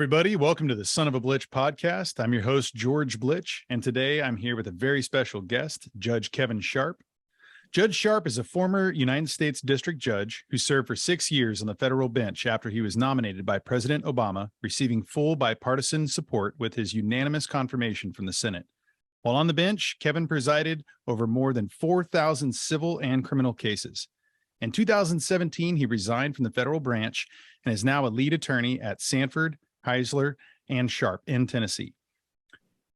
everybody. Welcome to the Son of a Blitch podcast. I'm your host, George Blitch, and today I'm here with a very special guest, Judge Kevin Sharp. Judge Sharp is a former United States District Judge who served for 6 years on the federal bench after he was nominated by President Obama, receiving full bipartisan support with his unanimous confirmation from the Senate. While on the bench, Kevin presided over more than 4,000 civil and criminal cases. In 2017, he resigned from the federal branch and is now a lead attorney at Sanford, Heisler, and Sharp in Tennessee.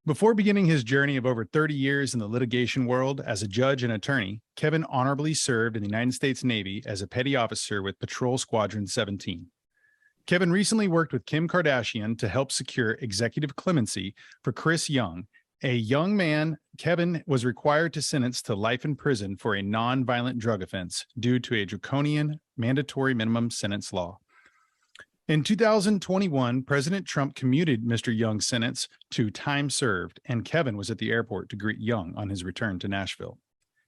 Before beginning his journey of over 30 years in the litigation world as a judge and attorney, Kevin honorably served in the United States Navy as a petty officer with Patrol Squadron 17. Kevin recently worked with Kim Kardashian to help secure executive clemency for Chris Young, a young man Kevin was required to sentence to life in prison for a non-violent drug offense due to a draconian mandatory minimum sentence law. In 2021, President Trump commuted Mr. Young's sentence to time served, and Kevin was at the airport to greet Young on his return to Nashville.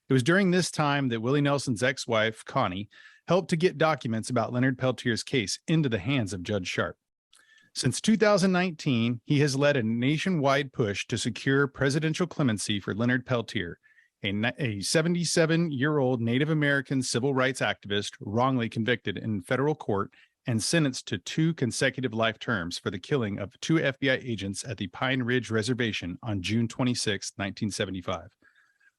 It was during this time that Willie Nelson's ex-wife, Connie, helped to get documents about Leonard Peltier's case into the hands of Judge Sharp. Since 2019, he has led a nationwide push to secure presidential clemency for Leonard Peltier, a 77-year-old Native American civil rights activist wrongly convicted in federal court and sentenced to 2 consecutive life terms for the killing of 2 FBI agents at the Pine Ridge Reservation on June 26, 1975.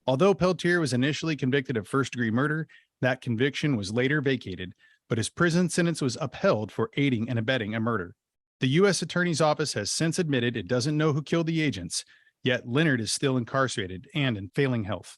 Although Peltier was initially convicted of first-degree murder, that conviction was later vacated, but his prison sentence was upheld for aiding and abetting a murder. The U.S. Attorney's Office has since admitted it doesn't know who killed the agents, yet Leonard is still incarcerated and in failing health.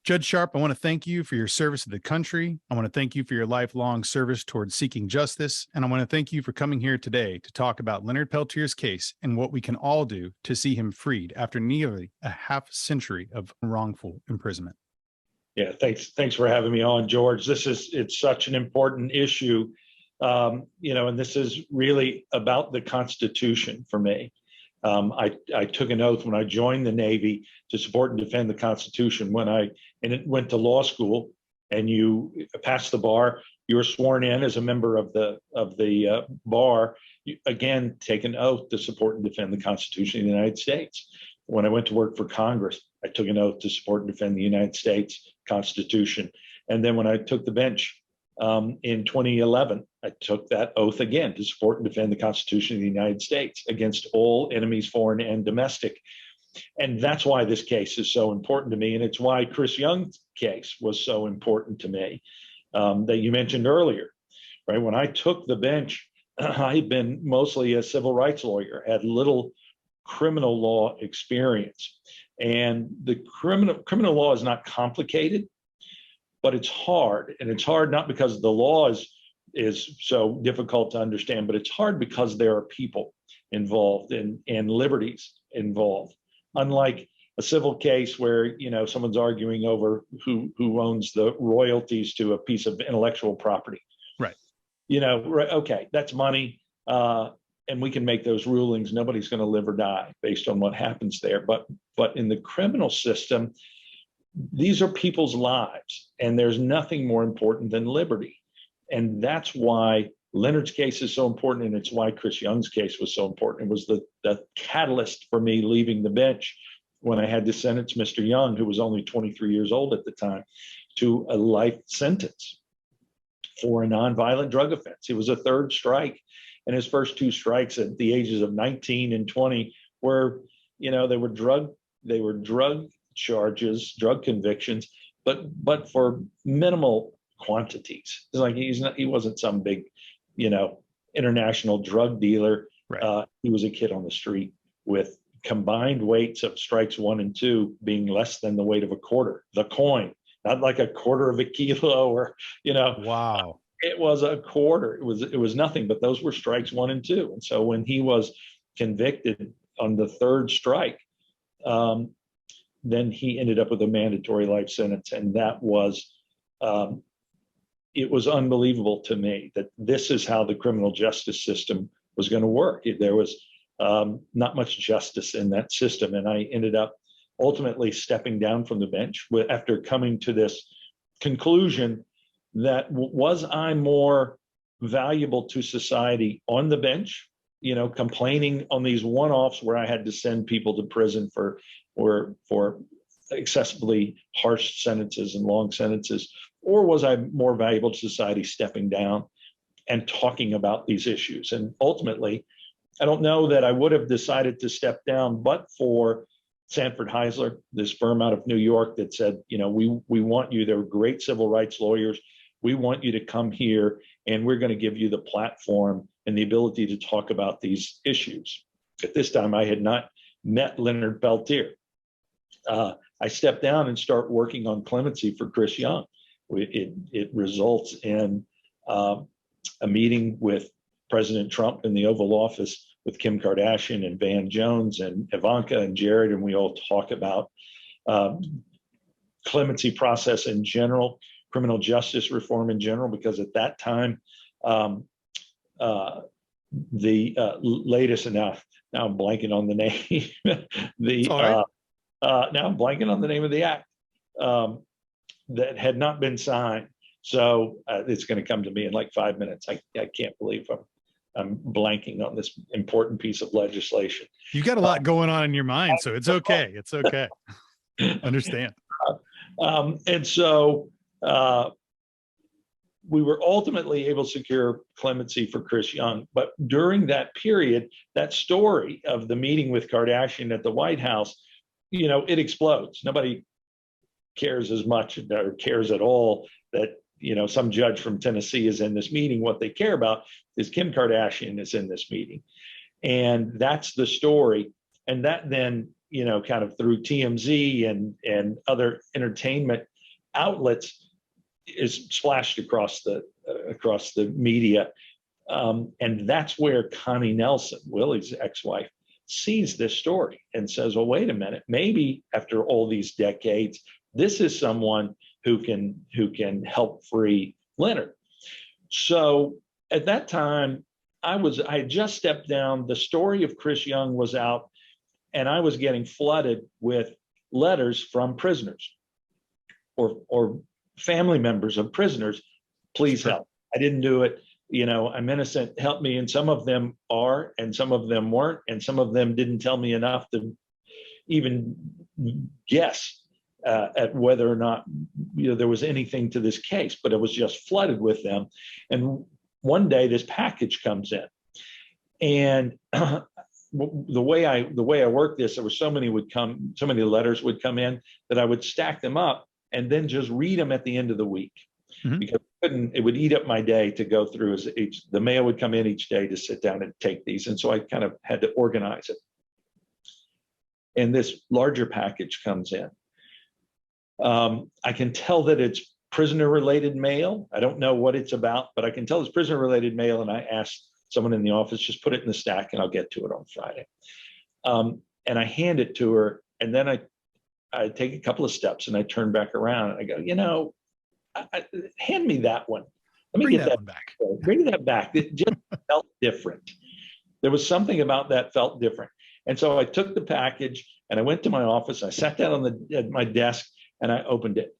Judge Sharp, I want to thank you for your service to the country. I want to thank you for your lifelong service towards seeking justice. And I want to thank you for coming here today to talk about Leonard Peltier's case and what we can all do to see him freed after nearly a half century of wrongful imprisonment. Yeah, thanks for having me on, George. It's such an important issue, and this is really about the Constitution for me. I took an oath when I joined the Navy to support and defend the Constitution. When I went to law school and you passed the bar, you were sworn in as a member of the bar. You, again, take an oath to support and defend the Constitution of the United States. When I went to work for Congress, I took an oath to support and defend the United States Constitution. And then when I took the bench in 2011, I took that oath again to support and defend the Constitution of the United States against all enemies, foreign and domestic. And that's why this case is so important to me. And it's why Chris Young's case was so important to me that you mentioned earlier, right? When I took the bench, I had been mostly a civil rights lawyer, had little criminal law experience. And the criminal law is not complicated, but it's hard. And it's hard not because the law is so difficult to understand, but it's hard because there are people involved and liberties involved. Unlike a civil case where, someone's arguing over who owns the royalties to a piece of intellectual property. Right. Okay, that's money. And we can make those rulings. Nobody's going to live or die based on what happens there. But in the criminal system, these are people's lives, and there's nothing more important than liberty. And that's why Leonard's case is so important, and it's why Chris Young's case was so important. It was the catalyst for me leaving the bench when I had to sentence Mr. Young, who was only 23 years old at the time, to a life sentence for a nonviolent drug offense. It was a third strike, and his first 2 strikes at the ages of 19 and 20 were, they were drug charges, drug convictions, but for minimal quantities. It's like he wasn't some big, international drug dealer. Right. He was a kid on the street with combined weights of strikes 1 and 2 being less than the weight of a quarter, the coin, not like a quarter of a kilo or, Wow. It was a quarter. It was nothing, but those were strikes 1 and 2. And so when he was convicted on the 3rd strike, then he ended up with a mandatory life sentence. And that was, it was unbelievable to me that this is how the criminal justice system was going to work. There was not much justice in that system. And I ended up ultimately stepping down from the bench after coming to this conclusion that was I more valuable to society on the bench complaining on these one-offs where I had to send people to prison for excessively harsh sentences and long sentences? Or was I more valuable to society stepping down and talking about these issues? And ultimately, I don't know that I would have decided to step down, but for Sanford Heisler, this firm out of New York that said, we want you. They're great civil rights lawyers. We want you to come here, and we're going to give you the platform and the ability to talk about these issues. At this time, I had not met Leonard Peltier. I stepped down and start working on clemency for Chris Young. It results in a meeting with President Trump in the Oval Office with Kim Kardashian and Van Jones and Ivanka and Jared, and we all talk about clemency process in general, criminal justice reform in general, because at that time, the latest, and now I'm blanking on the name, now I'm blanking on the name of the act that had not been signed. So it's going to come to me in like 5 minutes. I can't believe I'm blanking on this important piece of legislation. You've got a lot going on in your mind, so it's okay. It's okay. Understand. And so we were ultimately able to secure clemency for Chris Young. But during that period, that story of the meeting with Kardashian at the White House, it explodes. Nobody cares as much or cares at all that some judge from Tennessee is in this meeting. What they care about is Kim Kardashian is in this meeting. And that's the story. And that then, kind of through TMZ and other entertainment outlets is splashed across the media. And that's where Connie Nelson, Willie's ex-wife, sees this story and says, well, wait a minute, maybe after all these decades, this is someone who can help free Leonard. So at that time, I had just stepped down. The story of Chris Young was out, and I was getting flooded with letters from prisoners or family members of prisoners. Please help. I didn't do it. I'm innocent. Help me. And some of them are, and some of them weren't, and some of them didn't tell me enough to even guess at whether or not there was anything to this case, but it was just flooded with them. And one day this package comes in, and the way I worked this, there were so many letters would come in that I would stack them up and then just read them at the end of the week, because it would eat up my day to go through. The mail would come in each day to sit down and take these, and so I kind of had to organize it. And this larger package comes in. I can tell that it's prisoner-related mail. I don't know what it's about, but I can tell it's prisoner-related mail. And I asked someone in the office, just put it in the stack and I'll get to it on Friday. And I hand it to her, and then I take a couple of steps and I turn back around and I go, hand me that one. Let me get that one back. Bring that back. It just felt different. There was something about that felt different. And so I took the package and I went to my office. I sat down at my desk and I opened it.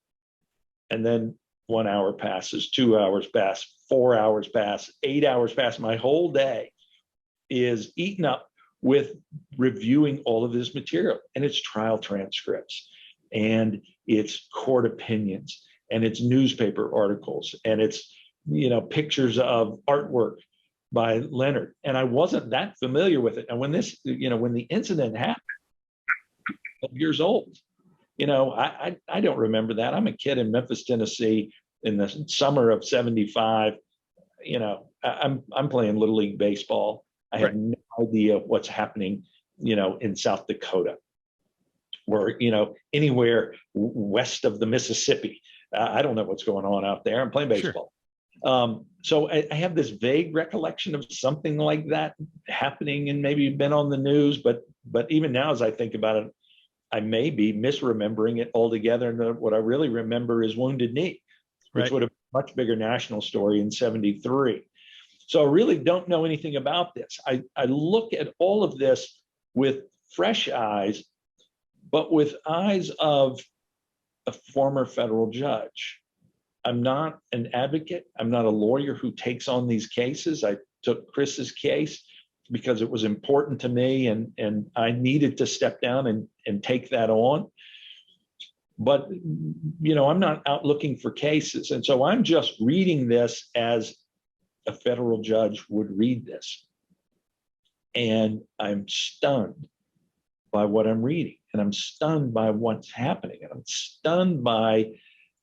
And then 1 hour passes, 2 hours pass, 4 hours pass, 8 hours pass. My whole day is eaten up with reviewing all of this material, and it's trial transcripts, and it's court opinions, and it's newspaper articles, and it's pictures of artwork by Leonard. And I wasn't that familiar with it. And when the incident happened, 12 years old, I don't remember that. I'm a kid in Memphis, Tennessee in the summer of 75. I'm playing Little League baseball. I have no idea what's happening, in South Dakota or, anywhere west of the Mississippi. I don't know what's going on out there. I'm playing baseball. Sure. So I have this vague recollection of something like that happening and maybe been on the news, but even now, as I think about it, I may be misremembering it altogether. And what I really remember is Wounded Knee, which would have been a much bigger national story in 73. So I really don't know anything about this. I look at all of this with fresh eyes, but with eyes of a former federal judge. I'm not an advocate. I'm not a lawyer who takes on these cases. I took Chris's case because it was important to me, and I needed to step down and take that on. But, I'm not out looking for cases. And so I'm just reading this as a federal judge would read this. And I'm stunned by what I'm reading. And I'm stunned by what's happening. And I'm stunned by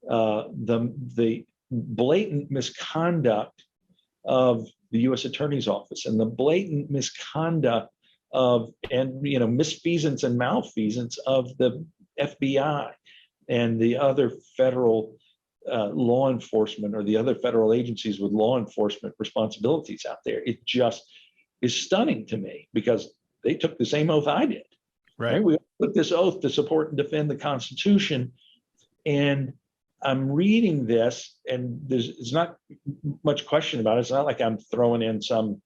the blatant misconduct of the U.S. Attorney's Office, and the blatant misconduct misfeasance and malfeasance of the FBI and the other federal law enforcement, or the other federal agencies with law enforcement responsibilities out there. It just is stunning to me, because they took the same oath I did. Right? We took this oath to support and defend the Constitution. And I'm reading this, and there's not much question about it. It's not like I'm throwing in some,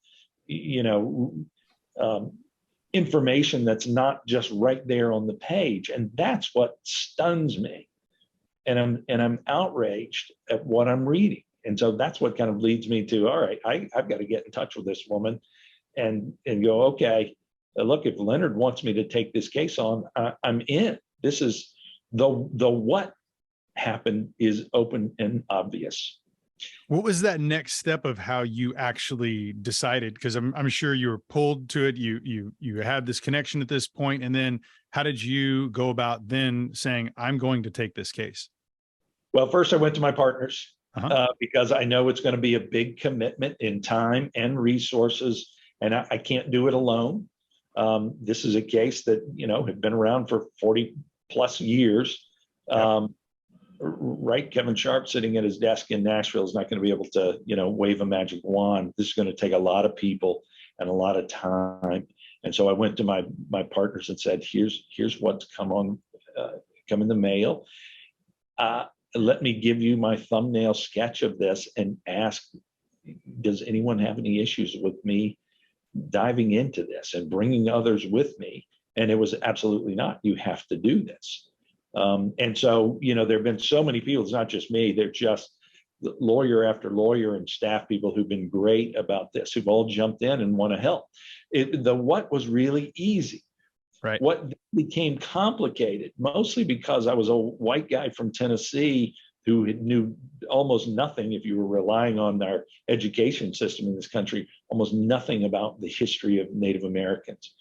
information that's not just right there on the page. And that's what stuns me. And I'm outraged at what I'm reading. And so that's what kind of leads me to, all right, I've got to get in touch with this woman and go, okay, look, if Leonard wants me to take this case on, I'm in. This is the what happened is open and obvious. What was that next step of how you actually decided? Because I'm sure you were pulled to it. You had this connection at this point, and then how did you go about then saying, I'm going to take this case? Well, first I went to my partners because I know it's going to be a big commitment in time and resources, and I can't do it alone. This is a case that, had been around for 40 plus years. Right, Kevin Sharp sitting at his desk in Nashville is not going to be able to, wave a magic wand. This is going to take a lot of people and a lot of time. And so I went to my partners and said, here's what's come in the mail. Let me give you my thumbnail sketch of this and ask, does anyone have any issues with me diving into this and bringing others with me? And it was absolutely not. You have to do this. And so, there have been so many people, it's not just me, they're just lawyer after lawyer and staff people who've been great about this, who've all jumped in and want to help. What was really easy. Right. What became complicated, mostly because I was a white guy from Tennessee who knew almost nothing, if you were relying on our education system in this country, almost nothing about the history of Native Americans.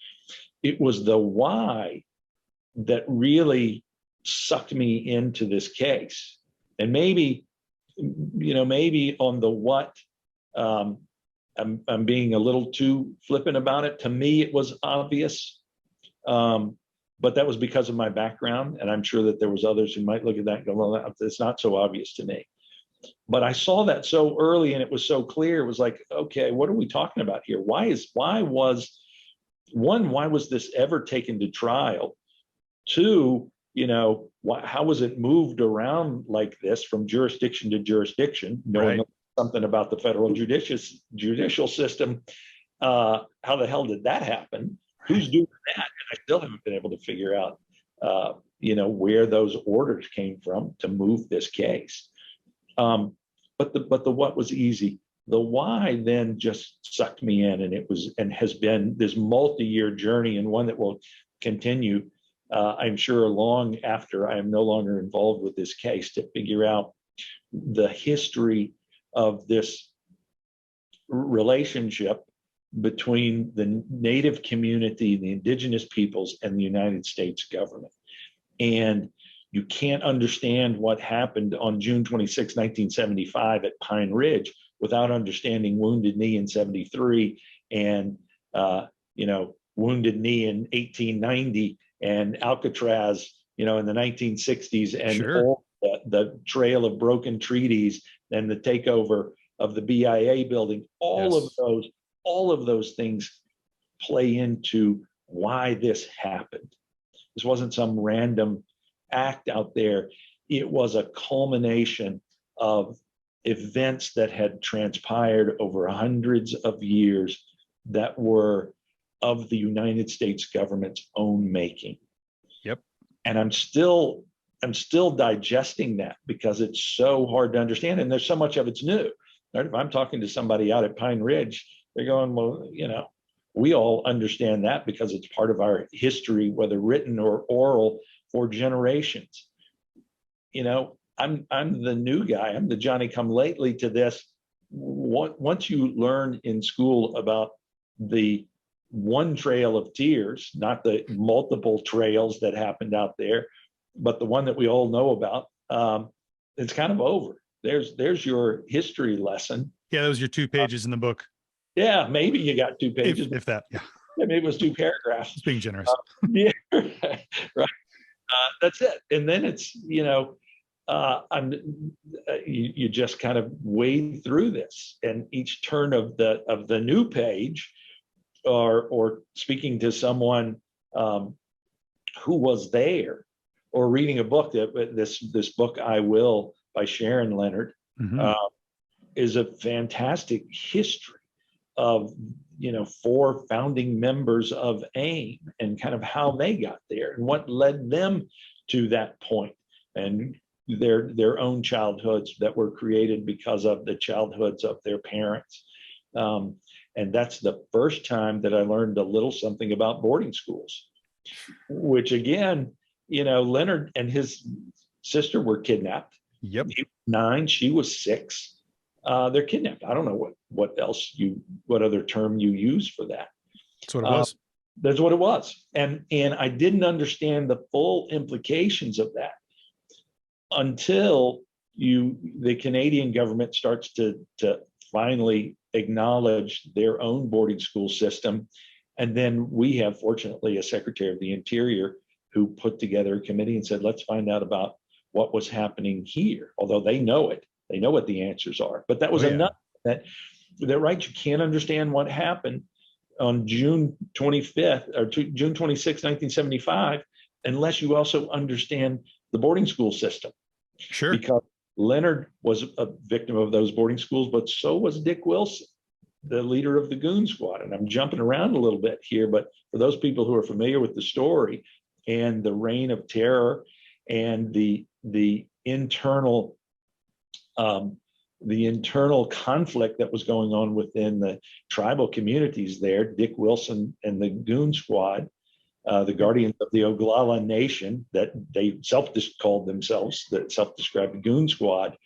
It was the why that really sucked me into this case. And maybe on the what, I'm being a little too flippant about it. To me, it was obvious, but that was because of my background. And I'm sure that there was others who might look at that and go, well, it's not so obvious to me. But I saw that so early, and it was so clear. It was like, okay, what are we talking about here? Why was this ever taken to trial? Two, how was it moved around like this from jurisdiction to jurisdiction, knowing something about the federal judicial system? How the hell did that happen? Who's doing that? And I still haven't been able to figure out, where those orders came from to move this case. But the what was easy. The why then just sucked me in, and has been this multi-year journey, and one that will continue. I'm sure long after I am no longer involved with this case, to figure out the history of this relationship between the Native community, the indigenous peoples, and the United States government. And you can't understand what happened on June 26, 1975 at Pine Ridge without understanding Wounded Knee in 73 and, Wounded Knee in 1890 and Alcatraz, in the 1960s, and all the trail of broken treaties and the takeover of the BIA building. All of those things play into why this happened. This wasn't some random act out there. It was a culmination of events that had transpired over hundreds of years that were of the United States government's own making. Yep. And I'm still digesting that, because it's so hard to understand, and there's so much of it's new. Right? If I'm talking to somebody out at Pine Ridge, they're going, well, We all understand that because it's part of our history, whether written or oral, for generations. You know, I'm the new guy. I'm the Johnny come lately to this. Once you learn in school about the one trail of tears, not the multiple trails that happened out there, but the one that we all know about, it's kind of over. There's your history lesson. Yeah, those are your 2 pages in the book. Yeah, maybe you got 2 pages. If that, yeah. Maybe it was 2 paragraphs. Just being generous. Yeah, right. That's it. And then it's, you know, you just kind of wade through this, and each turn of the new page, or speaking to someone who was there, or reading a book, this book I Will by Sharon Leonard, is a fantastic history of, you know, 4 founding members of AIM and kind of how they got there and what led them to that point, and their own childhoods that were created because of the childhoods of their parents. And that's the first time that I learned a little something about boarding schools, which again, you know, Leonard and his sister were kidnapped. Yep. He was 9, she was 6. They're kidnapped. I don't know what other term you use for that. That's what it was. That's what it was. And I didn't understand the full implications of that until the Canadian government starts to finally acknowledge their own boarding school system. And then we have, fortunately, a Secretary of the Interior who put together a committee and said, let's find out about what was happening here. Although they know it, they know what the answers are. But that was enough that right, you can't understand what happened on June 25th or June 26, 1975, unless you also understand the boarding school system. Sure. Because Leonard was a victim of those boarding schools, but so was Dick Wilson, the leader of the Goon Squad. And I'm jumping around a little bit here, but for those people who are familiar with the story and the reign of terror and the internal conflict that was going on within the tribal communities there, Dick Wilson and the Goon Squad, the guardians of the Oglala Nation, that they called themselves, the self-described Goon Squad,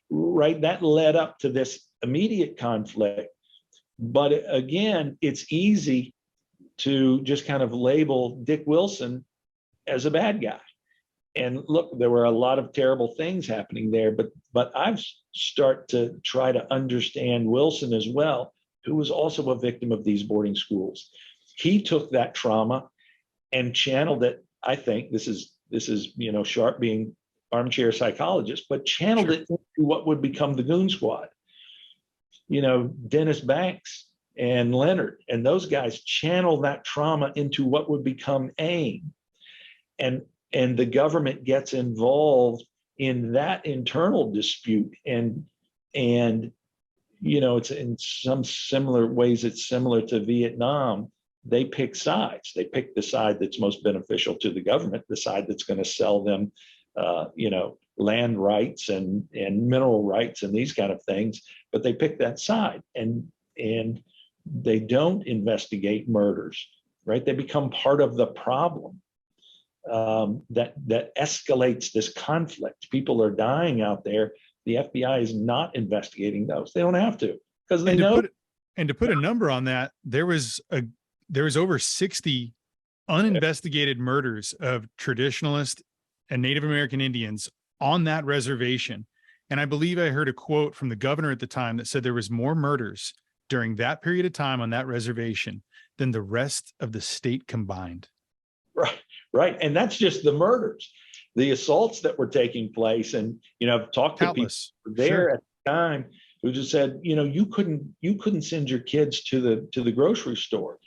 right? That led up to this immediate conflict. But again, it's easy to just kind of label Dick Wilson as a bad guy. And look, there were a lot of terrible things happening there, but I've started to try to understand Wilson as well, who was also a victim of these boarding schools. He took that trauma and channeled it. I think this is you know, Sharp being armchair psychologist, but channeled it into what would become the Goon Squad. You know, Dennis Banks and Leonard and those guys channeled that trauma into what would become AIM. And the government gets involved in that internal dispute. And you know, it's in some similar ways, it's similar to Vietnam. They pick sides. They pick the side that's most beneficial to the government, the side that's going to sell them, you know, land rights and mineral rights and these kind of things. But they pick that side, and they don't investigate murders, right? They become part of the problem. That escalates this conflict. People are dying out there. The FBI is not investigating those. They don't have to, because they know. To put a number on that, there was over 60 uninvestigated murders of traditionalist and Native American Indians on that reservation. And I believe I heard a quote from the governor at the time that said there was more murders during that period of time on that reservation than the rest of the state combined. Right. And that's just the murders, the assaults that were taking place. And, you know, I've talked to people there at the time who just said, you know, you couldn't send your kids to the grocery store.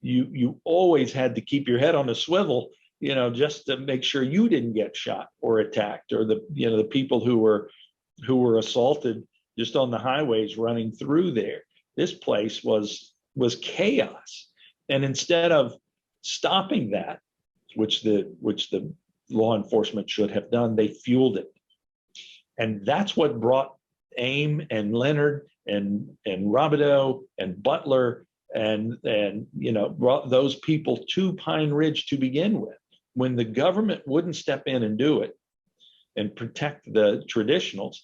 You always had to keep your head on a swivel, you know, just to make sure you didn't get shot or attacked, or the people who were assaulted just on the highways running through there. This place was chaos. And instead of stopping that, which the law enforcement should have done, they fueled it. And that's what brought AIM and Leonard and Robideau and Butler and brought those people to Pine Ridge to begin with. When the government wouldn't step in and do it and protect the traditionals,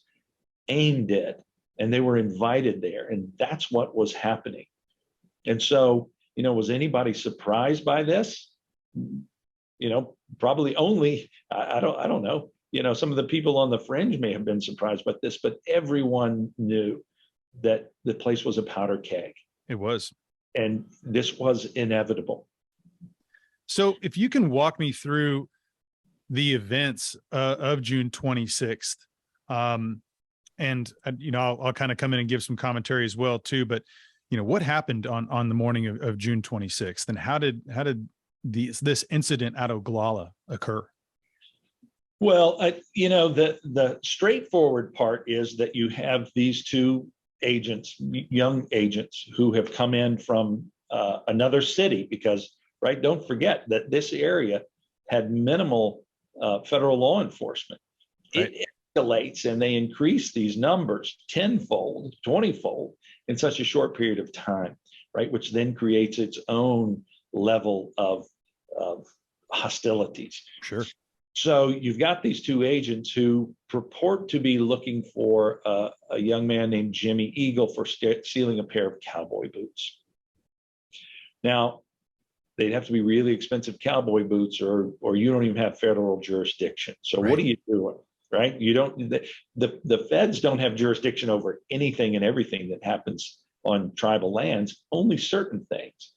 AIM did, and they were invited there, and that's what was happening. And so, was anybody surprised by this? Probably only, I don't know. Some of the people on the fringe may have been surprised by this, but everyone knew that the place was a powder keg. It was. And this was inevitable. So if you can walk me through the events of June 26th, and I'll kind of come in and give some commentary as well too, but what happened on the morning of June 26th, and how did this incident at Oglala occur? Well, the straightforward part is that you have these two agents, young agents, who have come in from another city, because, right, don't forget that this area had minimal federal law enforcement. Right. It escalates, and they increase these numbers tenfold, 20-fold in such a short period of time, right, which then creates its own level of hostilities. Sure. So you've got these two agents who purport to be looking for a young man named Jimmy Eagle for stealing a pair of cowboy boots. Now, they'd have to be really expensive cowboy boots, or you don't even have federal jurisdiction. So right. What are you doing, right? You don't. The feds don't have jurisdiction over anything and everything that happens on tribal lands, only certain things.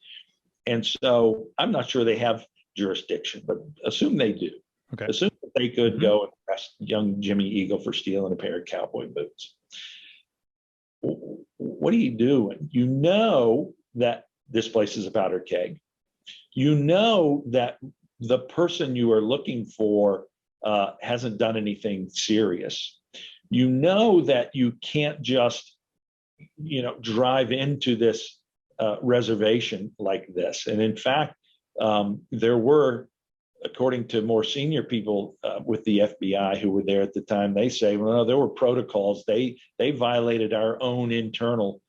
And so I'm not sure they have jurisdiction, but assume they do. Okay. Assume that they could go and arrest young Jimmy Eagle for stealing a pair of cowboy boots. What are you doing? You know that this place is a powder keg. You know that the person you are looking for hasn't done anything serious. You know that you can't just, drive into this reservation like this. And in fact, there were, according to more senior people with the FBI who were there at the time, they say, well, no, there were protocols. They violated our own internal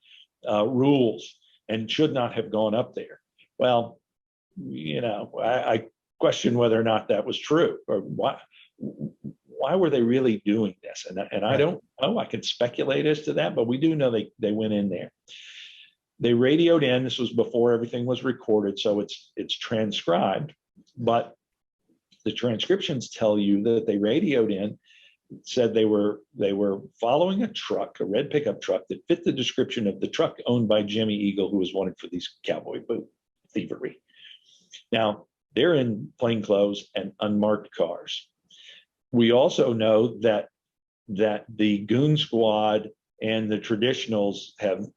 rules and should not have gone up there. Well, I question whether or not that was true, or why were they really doing this? And I don't know. I can speculate as to that, but we do know they went in there. They radioed in. This was before everything was recorded, so it's transcribed. But the transcriptions tell you that they radioed in, said they were following a truck, a red pickup truck that fit the description of the truck owned by Jimmy Eagle, who was wanted for these cowboy boot thievery. Now, they're in plain clothes and unmarked cars. We also know that the goon squad and the traditionals have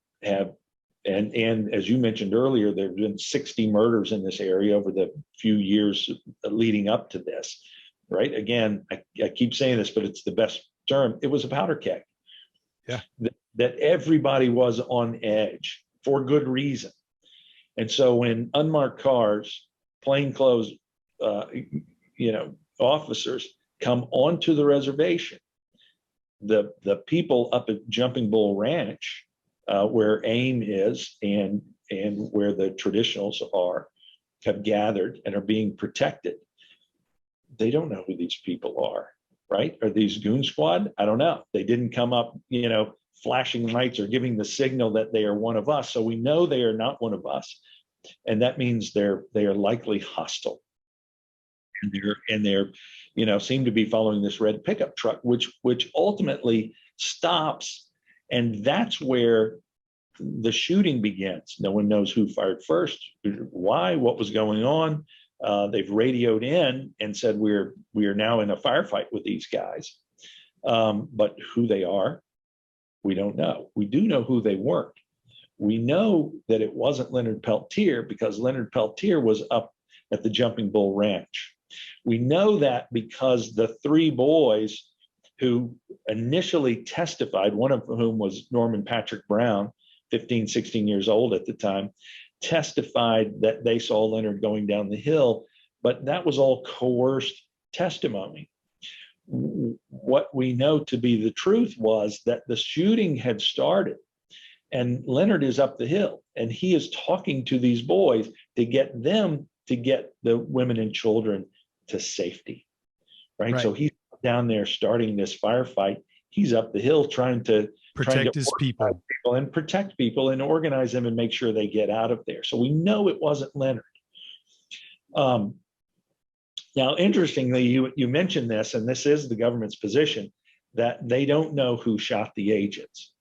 and as you mentioned earlier, there have been 60 murders in this area over the few years leading up to this, right? Again, I keep saying this, but it's the best term. It was a powder keg. Yeah. That everybody was on edge for good reason. And so when unmarked cars, plainclothes, officers come onto the reservation, the people up at Jumping Bull Ranch, where AIM is and where the traditionals are, have gathered and are being protected. They don't know who these people are, right? Are these goon squad? I don't know. They didn't come up, flashing lights or giving the signal that they are one of us. So we know they are not one of us. And that means they are likely hostile. And they're seem to be following this red pickup truck, which ultimately stops. And that's where the shooting begins. No one knows who fired first, why, what was going on. They've radioed in and said we are now in a firefight with these guys. But who they are, we don't know. We do know who they weren't. We know that it wasn't Leonard Peltier, because Leonard Peltier was up at the Jumping Bull Ranch. We know that because the three boys who initially testified, one of whom was Norman Patrick Brown, 15, 16 years old at the time, testified that they saw Leonard going down the hill, but that was all coerced testimony. What we know to be the truth was that the shooting had started, And Leonard is up the hill, and he is talking to these boys to get them to get the women and children to safety, right? So he's down there starting this firefight. He's up the hill trying to protect his people and protect people and organize them and make sure they get out of there. So we know it wasn't Leonard. Now, interestingly, you mentioned this, and this is the government's position, that they don't know who shot the agents.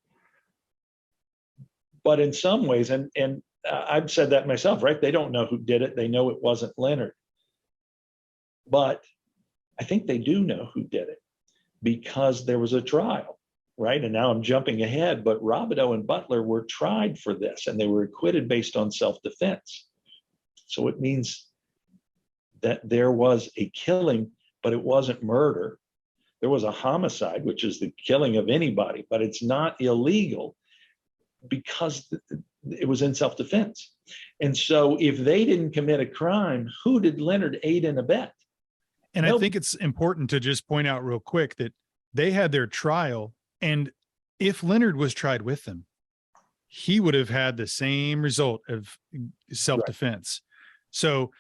But in some ways, and I've said that myself, right? They don't know who did it. They know it wasn't Leonard. But I think they do know who did it because there was a trial, right? And now I'm jumping ahead, but Robideau and Butler were tried for this, and they were acquitted based on self-defense. So it means that there was a killing, but it wasn't murder. There was a homicide, which is the killing of anybody, but it's not illegal because it was in self-defense. And so if they didn't commit a crime, who did Leonard aid and abet? And I think it's important to just point out real quick that they had their trial, and if Leonard was tried with them, he would have had the same result of self-defense. Right. So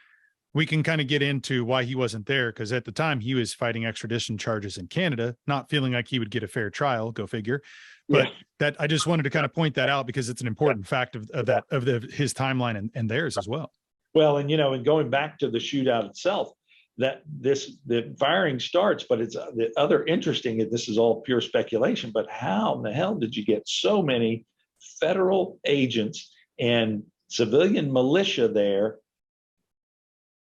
we can kind of get into why he wasn't there, because at the time he was fighting extradition charges in Canada, not feeling like he would get a fair trial, go figure. But that I just wanted to kind of point that out because it's an important fact of his timeline and theirs as well. Well, and and going back to the shootout itself, that the firing starts, but it's the other interesting, and this is all pure speculation, but how in the hell did you get so many federal agents and civilian militia there,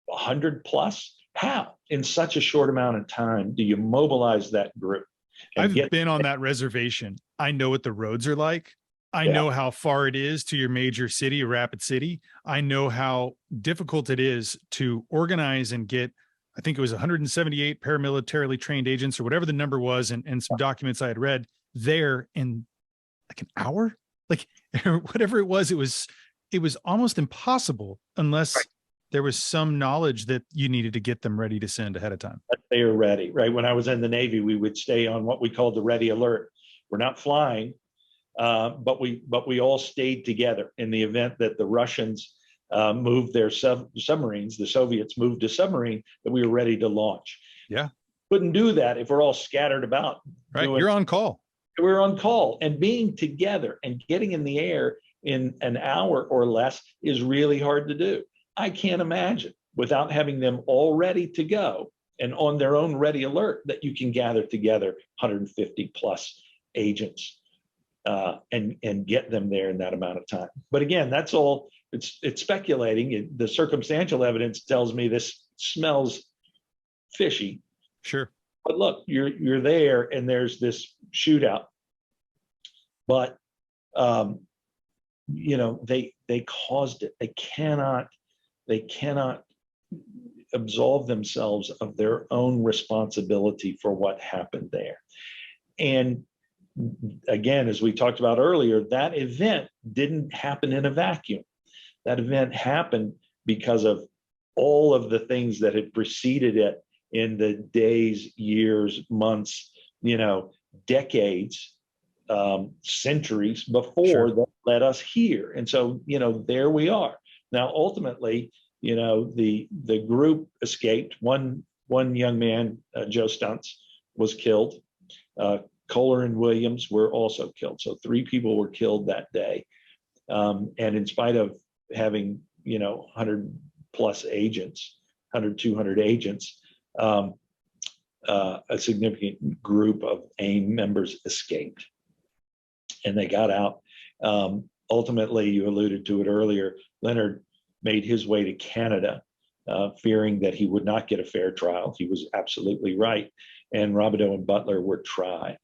100 plus? How in such a short amount of time do you mobilize that group? I've been on that reservation. I know what the roads are like. I know how far it is to your major city or rapid city. I know how difficult it is to organize and get, I think it was 178 paramilitarily trained agents or whatever the number was, and some documents I had read there in like an hour, like whatever it was almost impossible unless there was some knowledge that you needed to get them ready to send ahead of time. They are ready, right? When I was in the Navy, we would stay on what we called the ready alert. We're not flying, but we all stayed together in the event that the Russians moved their submarines, the Soviets moved a submarine, that we were ready to launch. Yeah. Couldn't do that if we're all scattered about. Right. You're on call. We're on call, and being together and getting in the air in an hour or less is really hard to do. I can't imagine without having them all ready to go and on their own ready alert that you can gather together 150 plus agents and get them there in that amount of time. But again, that's all, it's speculating. The circumstantial evidence tells me this smells fishy. Sure. But look, you're there and there's this shootout. But they caused it. They cannot absolve themselves of their own responsibility for what happened there. And again, as we talked about earlier, that event didn't happen in a vacuum. That event happened because of all of the things that had preceded it in the days, years, months, decades, centuries before that led us here. And so, there we are. Now, ultimately, the group escaped. One young man, Joe Stuntz, was killed. Kohler and Williams were also killed. So 3 people were killed that day. And in spite of having, 100 plus agents, 100, 200 agents, a significant group of AIM members escaped. And they got out. Ultimately, you alluded to it earlier, Leonard made his way to Canada, fearing that he would not get a fair trial. He was absolutely right. And Robideau and Butler were tried.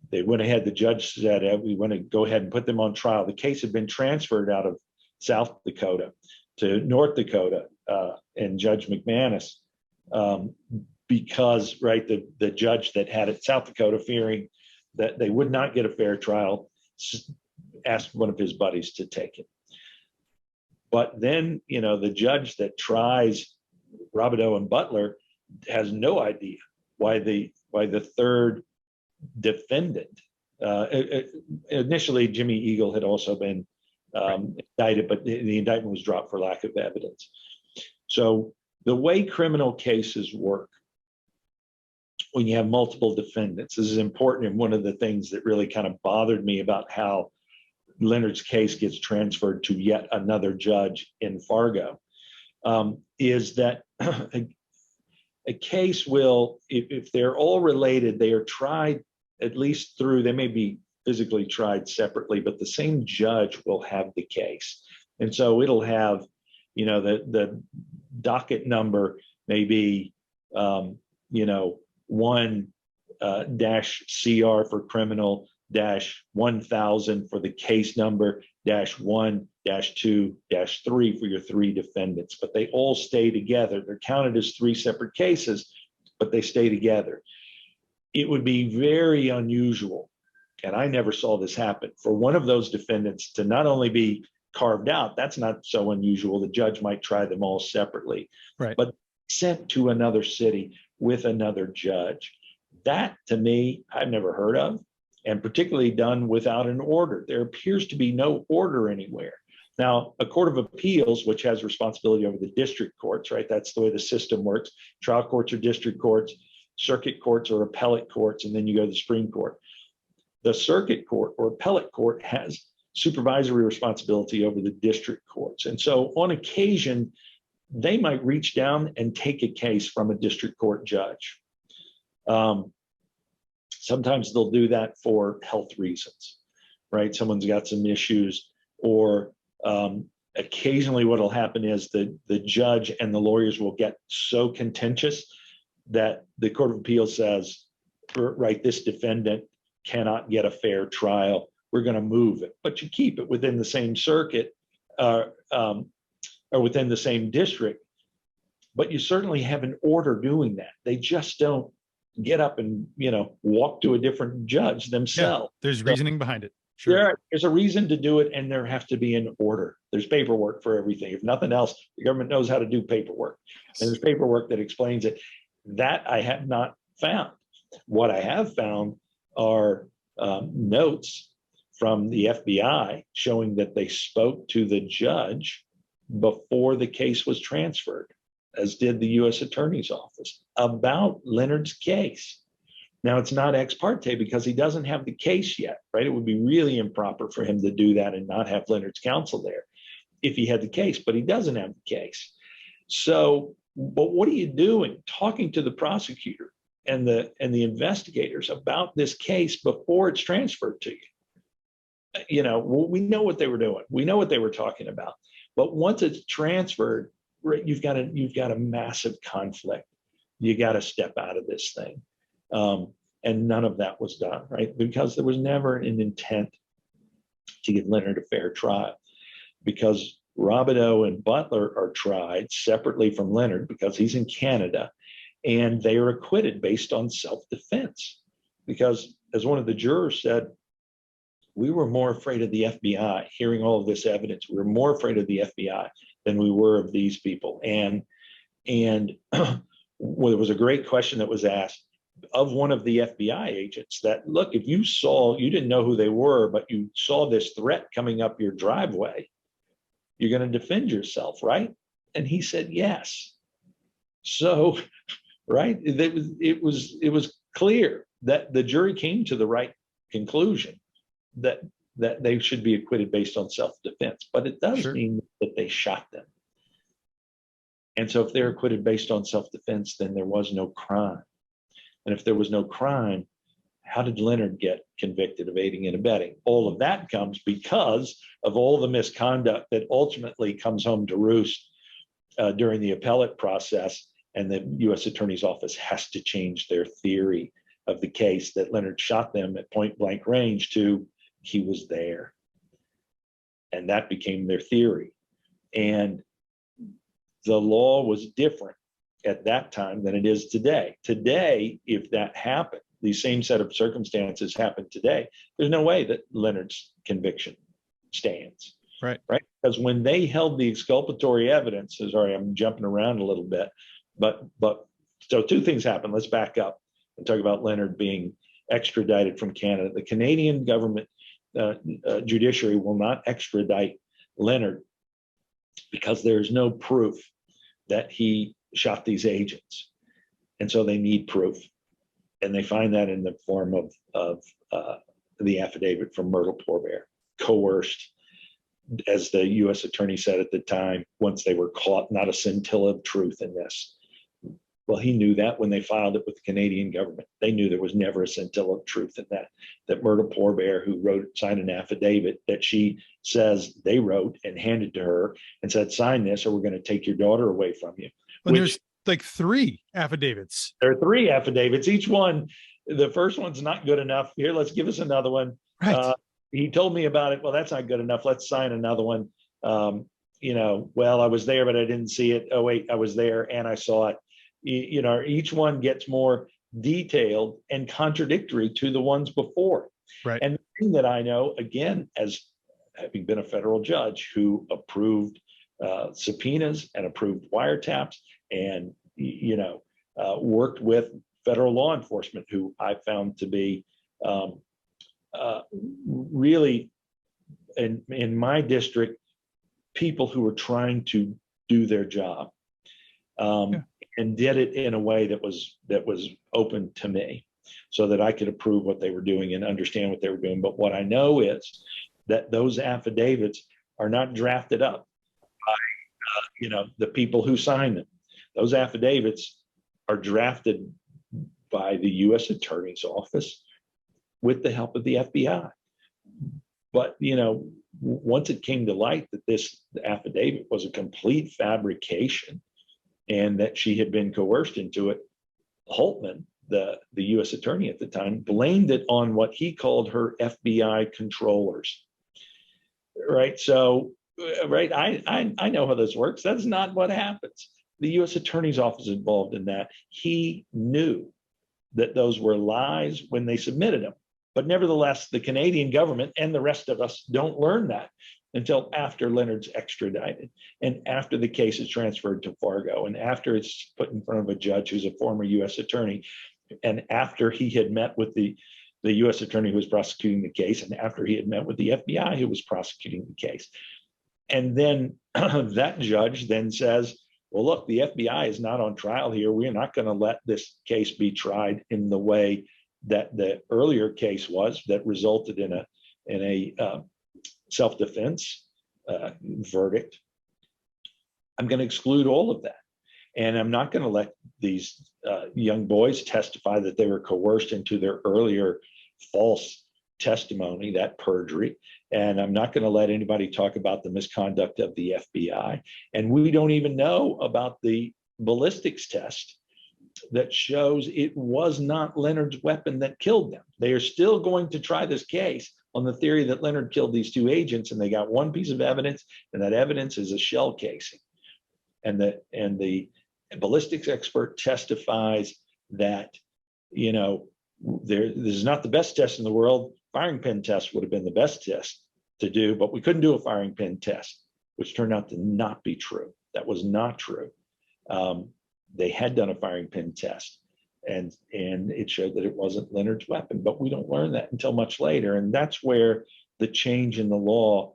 They went ahead, the judge said, we want to go ahead and put them on trial. The case had been transferred out of South Dakota to North Dakota and Judge McManus, because, the judge that had it, South Dakota, fearing that they would not get a fair trial, asked one of his buddies to take it. But then, the judge that tries Robideau and Butler has no idea why the third defendant initially Jimmy Eagle had also been indicted, but the indictment was dropped for lack of evidence. So the way criminal cases work, when you have multiple defendants, this is important. And one of the things that really kind of bothered me about how Leonard's case gets transferred to yet another judge in Fargo is that a case will, if they're all related, they are tried at least through, they may be physically tried separately, but the same judge will have the case. And so it'll have, the docket number may be, 1 -CR for criminal, -1000 for the case number, -1, -2, -3 for your 3 defendants, but they all stay together. They're counted as 3 separate cases, but they stay together. It would be very unusual, and I never saw this happen, for one of those defendants to not only be carved out, that's not so unusual. The judge might try them all separately, right, but sent to another city with another judge. That, to me, I've never heard of, and particularly done without an order. There appears to be no order anywhere. Now, a court of appeals, which has responsibility over the district courts, right? That's the way the system works. Trial courts are district courts, circuit courts or appellate courts, and then you go to the Supreme Court. The circuit court or appellate court has supervisory responsibility over the district courts. And so on occasion, they might reach down and take a case from a district court judge. Sometimes they'll do that for health reasons, right? Someone's got some issues, or occasionally what will happen is the judge and the lawyers will get so contentious that the Court of Appeals says, right, this defendant cannot get a fair trial. We're going to move it, but you keep it within the same circuit or within the same district, but you certainly have an order doing that. They just don't get up and, walk to a different judge themselves. Yeah, there's reasoning behind it. Sure. There's a reason to do it, and there has to be an order. There's paperwork for everything. If nothing else, the government knows how to do paperwork. Yes. And there's paperwork that explains it. That I have not found. What I have found are notes from the FBI showing that they spoke to the judge before the case was transferred, as did the U.S. Attorney's Office, about Leonard's case. Now, it's not ex parte because he doesn't have the case yet, right? It would be really improper for him to do that and not have Leonard's counsel there if he had the case, but he doesn't have the case. So, but what are you doing? Talking to the prosecutor and the investigators about this case before it's transferred to you. We know what they were doing. We know what they were talking about. But once it's transferred, right, you've got a massive conflict. You got to step out of this thing. And none of that was done, right? Because there was never an intent to give Leonard a fair trial, because Robideau and Butler are tried separately from Leonard because he's in Canada, and they are acquitted based on self-defense. Because, as one of the jurors said, we were more afraid of the FBI. Hearing all of this evidence, we were more afraid of the FBI than we were of these people. And well, there was a great question that was asked of one of the FBI agents that, look, if you didn't know who they were, but you saw this threat coming up your driveway, you're going to defend yourself, right? And he said, yes. So, right, it was clear that the jury came to the right conclusion that they should be acquitted based on self-defense, but it does mean that they shot them. And so if they're acquitted based on self-defense, then there was no crime. And if there was no crime, how did Leonard get convicted of aiding and abetting? All of that comes because of all the misconduct that ultimately comes home to roost during the appellate process, and the U.S. Attorney's Office has to change their theory of the case that Leonard shot them at point blank range to he was there. And that became their theory. And the law was different at that time than it is today. Today, if that happened, the same set of circumstances happened today, there's no way that Leonard's conviction stands. Right. Because when they held the exculpatory evidence, sorry, I'm jumping around a little bit, but so 2 things happened. Let's back up and talk about Leonard being extradited from Canada. The Canadian government judiciary will not extradite Leonard because there's no proof that he shot these agents. And so they need proof. And they find that in the form of the affidavit from Myrtle Pourbaix, coerced, as the U.S. attorney said at the time, once they were caught, not a scintilla of truth in this. Well, he knew that when they filed it with the Canadian government. They knew there was never a scintilla of truth in that Myrtle Pourbaix, who signed an affidavit that she says they wrote and handed to her and said, sign this or we're going to take your daughter away from you. Well, there's like 3 affidavits. There are 3 affidavits. Each one, the first one's not good enough. Here, let's give us another one. Right. He told me about it. Well, that's not good enough. Let's sign another one. Well, I was there, but I didn't see it. Oh, wait, I was there and I saw it. Each one gets more detailed and contradictory to the ones before. Right. And the thing that I know, again, as having been a federal judge who approved subpoenas and approved wiretaps and, worked with federal law enforcement, who I found to be really, in my district, people who were trying to do their job. And did it in a way that was open to me so that I could approve what they were doing and understand what they were doing. But what I know is that those affidavits are not drafted up by, the people who sign them. Those affidavits are drafted by the U.S. Attorney's Office with the help of the FBI. But, once it came to light that this affidavit was a complete fabrication, and that she had been coerced into it, Holtman, the U.S. attorney at the time, blamed it on what he called her FBI controllers. Right. So, right. I know how this works. That's not what happens. The U.S. attorney's office is involved in that. He knew that those were lies when they submitted them. But nevertheless, the Canadian government and the rest of us don't learn that until after Leonard's extradited and after the case is transferred to Fargo and after it's put in front of a judge who's a former U.S. attorney and after he had met with the U.S. attorney who was prosecuting the case and after he had met with the FBI who was prosecuting the case. And then that judge then says, well, look, the FBI is not on trial here. We're not going to let this case be tried in the way that the earlier case was that resulted in a self-defense verdict. I'm going to exclude all of that. And I'm not going to let these young boys testify that they were coerced into their earlier false testimony, that perjury. And I'm not going to let anybody talk about the misconduct of the FBI. And we don't even know about the ballistics test that shows it was not Leonard's weapon that killed them. They are still going to try this case on the theory that Leonard killed these 2 agents, and they got one piece of evidence, and that evidence is a shell casing. And the ballistics expert testifies that, this is not the best test in the world. Firing pin test would have been the best test to do, but we couldn't do a firing pin test, which turned out to not be true. That was not true. They had done a firing pin test and it showed that it wasn't Leonard's weapon, but we don't learn that until much later. And that's where the change in the law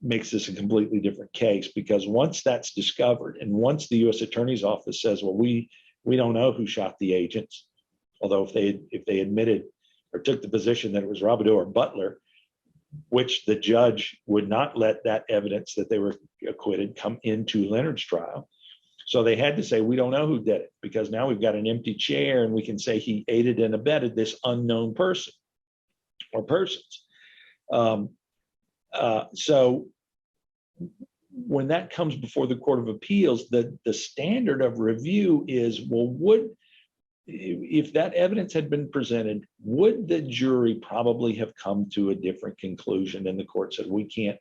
makes this a completely different case, because once that's discovered and once the U.S. Attorney's Office says, well, we don't know who shot the agents, although if they admitted or took the position that it was Robideau or Butler, which the judge would not let that evidence that they were acquitted come into Leonard's trial. So they had to say, we don't know who did it, because now we've got an empty chair and we can say he aided and abetted this unknown person or persons. So when that comes before the Court of Appeals, the standard of review is, well, if that evidence had been presented, would the jury probably have come to a different conclusion? And the court said, we can't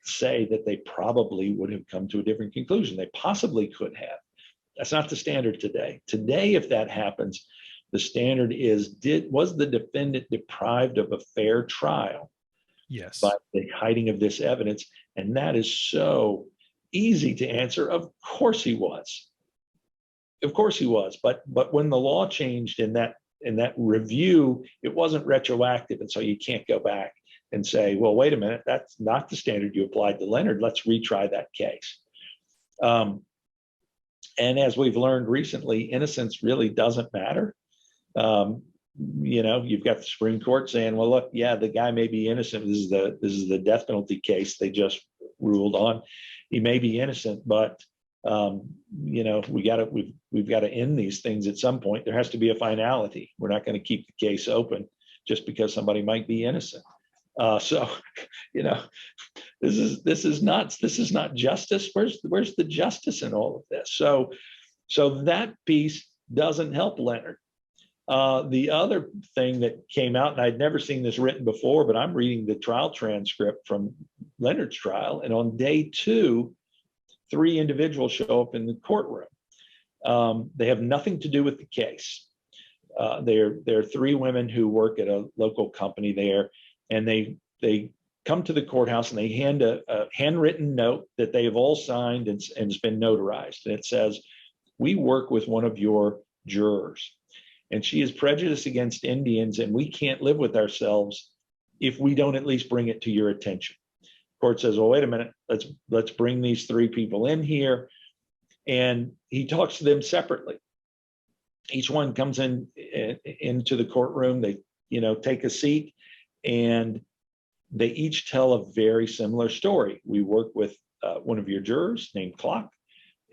say that they probably would have come to a different conclusion. They possibly could have. That's not the standard today. Today, if that happens, the standard is, was the defendant deprived of a fair trial? Yes. By the hiding of this evidence? And that is so easy to answer. Of course he was. Of course he was. But when the law changed in that that review, it wasn't retroactive. And so you can't go back and say, well, wait a minute, that's not the standard you applied to Leonard. Let's retry that case. And as we've learned recently, innocence really doesn't matter. You've got the Supreme Court saying, well, look, yeah, the guy may be innocent. This is the death penalty case they just ruled on. He may be innocent, but we've got to end these things at some point. There has to be a finality. We're not going to keep the case open just because somebody might be innocent. This is not justice. Where's the justice in all of this? So that piece doesn't help Leonard. The other thing that came out, and I'd never seen this written before, but I'm reading the trial transcript from Leonard's trial, and on day 2, 3 individuals show up in the courtroom. They have nothing to do with the case. They're 3 women who work at a local company there, and they come to the courthouse and they hand a handwritten note that they have all signed and it's been notarized. And it says, "We work with one of your jurors, and she is prejudiced against Indians, and we can't live with ourselves if we don't at least bring it to your attention." Court says, well, wait a minute, let's bring these 3 people in here. And he talks to them separately. Each one comes into the courtroom. They, take a seat, and they each tell a very similar story. We work with one of your jurors named Clock,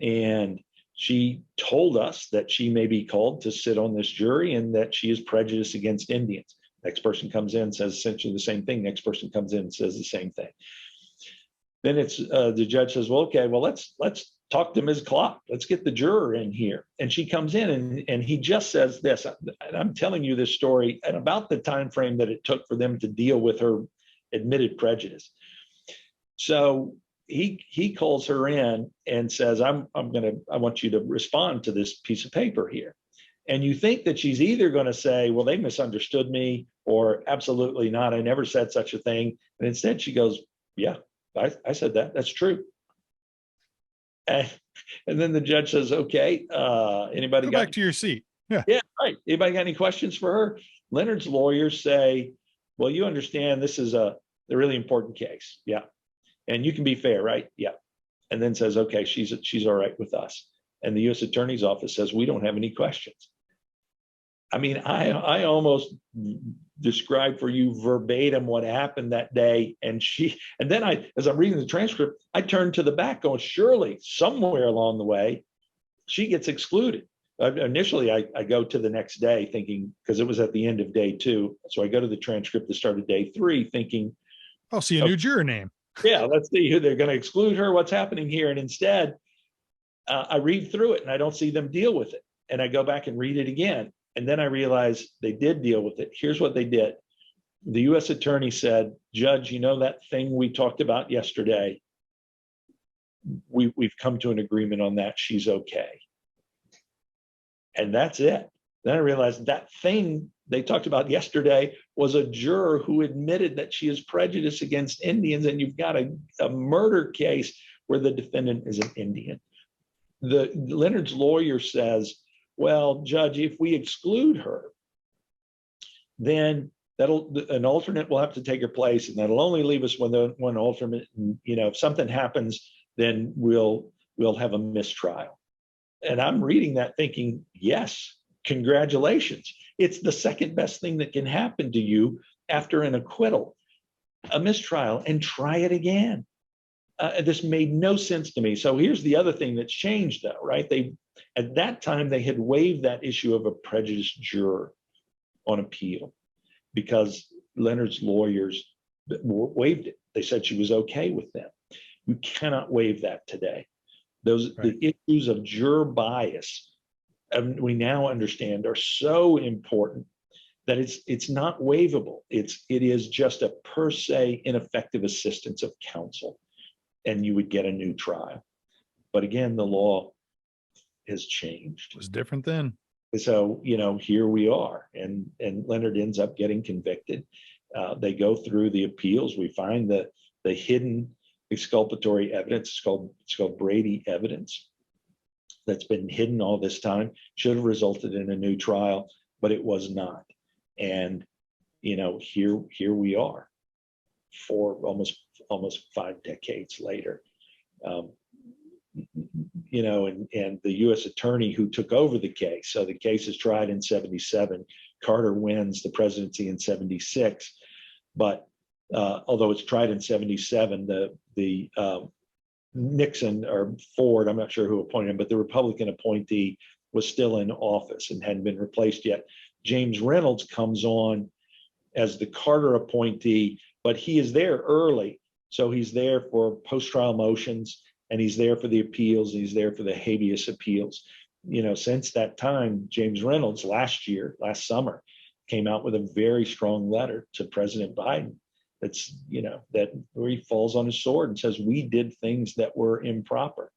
and she told us that she may be called to sit on this jury and that she is prejudiced against Indians. Next person comes in, says essentially the same thing. Next person comes in and says the same thing. Then it's the judge says, well, okay, well, let's talk to Ms. Clock. Let's get the juror in here. And she comes in and he just says this, and I'm telling you this story at about the time frame that it took for them to deal with her admitted prejudice. So he calls her in and says, I want you to respond to this piece of paper here. And you think that she's either going to say, well, they misunderstood me, or absolutely not, I never said such a thing. And instead she goes, yeah, I said that. That's true. And then the judge says, okay, anybody go back to your seat? Yeah, right. Anybody got any questions for her? Leonard's lawyers say, well, you understand this is a really important case. Yeah. And you can be fair, right? Yeah. And then says, okay, she's all right with us. And the U.S. Attorney's Office says, we don't have any questions. I mean, I almost described for you verbatim what happened that day. And then as I'm reading the transcript, I turned to the back going, surely somewhere along the way, she gets excluded. Initially, I go to the next day thinking, because it was at the end of day 2. So I go to the transcript that started day 3 thinking, I'll see a new juror name. Yeah, let's see who they're going to exclude her. What's happening here? And instead, I read through it and I don't see them deal with it. And I go back and read it again. And then I realize they did deal with it. Here's what they did. The U.S. attorney said, Judge, that thing we talked about yesterday, we've come to an agreement on that. She's okay. And that's it. Then I realized that thing they talked about yesterday was a juror who admitted that she is prejudiced against Indians, and you've got a murder case where the defendant is an Indian. Leonard's lawyer says, well, Judge, if we exclude her, then an alternate will have to take her place, and that'll only leave us one alternate. And, if something happens, then we'll have a mistrial. And I'm reading that thinking, yes, congratulations. It's the second best thing that can happen to you after an acquittal, a mistrial, and try it again. This made no sense to me. So here's the other thing that's changed, though, right? At that time, they had waived that issue of a prejudiced juror on appeal because Leonard's lawyers waived it. They said she was okay with them. You cannot waive that today. The issues of juror bias, we now understand, are so important that it's not waivable. It is just a per se ineffective assistance of counsel, and you would get a new trial. But again, the law has changed. It was different then. So, here we are, and Leonard ends up getting convicted. They go through the appeals. We find the hidden exculpatory evidence. It's called Brady evidence that's been hidden all this time. Should have resulted in a new trial. but it was not. And, here we are for almost 5 decades later. And the U.S. attorney who took over the case. So the case is tried in 77. Carter wins the presidency in 76. But although it's tried in 77, the Nixon or Ford, I'm not sure who appointed him, but the Republican appointee was still in office and hadn't been replaced yet. James Reynolds comes on as the Carter appointee, but he is there early. So he's there for post-trial motions, and he's there for the appeals, and he's there for the habeas appeals. Since that time, James Reynolds last summer, came out with a very strong letter to President Biden. That's, that where he falls on his sword and says, we did things that were improper.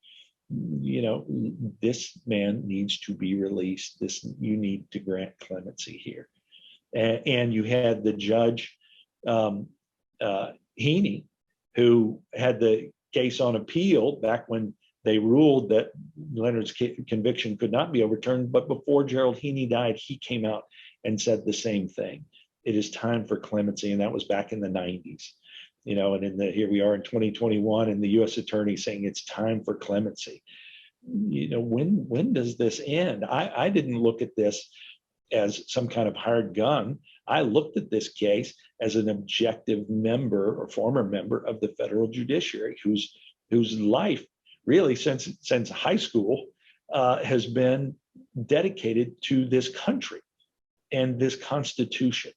This man needs to be released. You need to grant clemency here. And you had the judge, Heaney, who had the case on appeal back when they ruled that Leonard's conviction could not be overturned. But before Gerald Heaney died, he came out and said the same thing. It is time for clemency. And that was back in the 90s. And here we are in 2021, and the U.S. attorney saying it's time for clemency. When does this end? I didn't look at this as some kind of hired gun. I looked at this case as an objective member or former member of the federal judiciary, whose life really since high school has been dedicated to this country and this Constitution.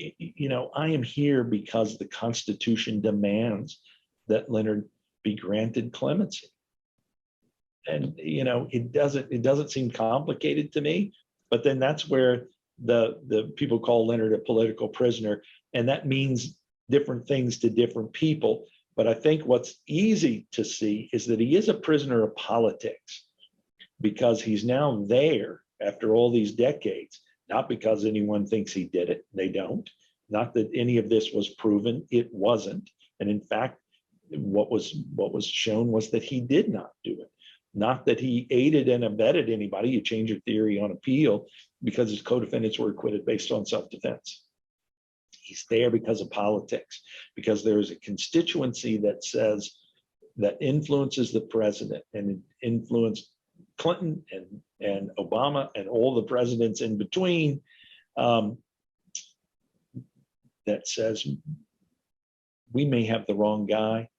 I am here because the Constitution demands that Leonard be granted clemency. And, it doesn't seem complicated to me, but then that's where the people call Leonard a political prisoner, and that means different things to different people. But I think what's easy to see is that he is a prisoner of politics, because he's now there after all these decades, not because anyone thinks he did it. They don't. Not that any of this was proven. It wasn't. And in fact, what was shown was that he did not do it. Not that he aided and abetted anybody. You change your theory on appeal because his co-defendants were acquitted based on self-defense. He's there because of politics, because there's a constituency that influences the president and influenced Clinton and Obama and all the presidents in between, that says we may have the wrong guy,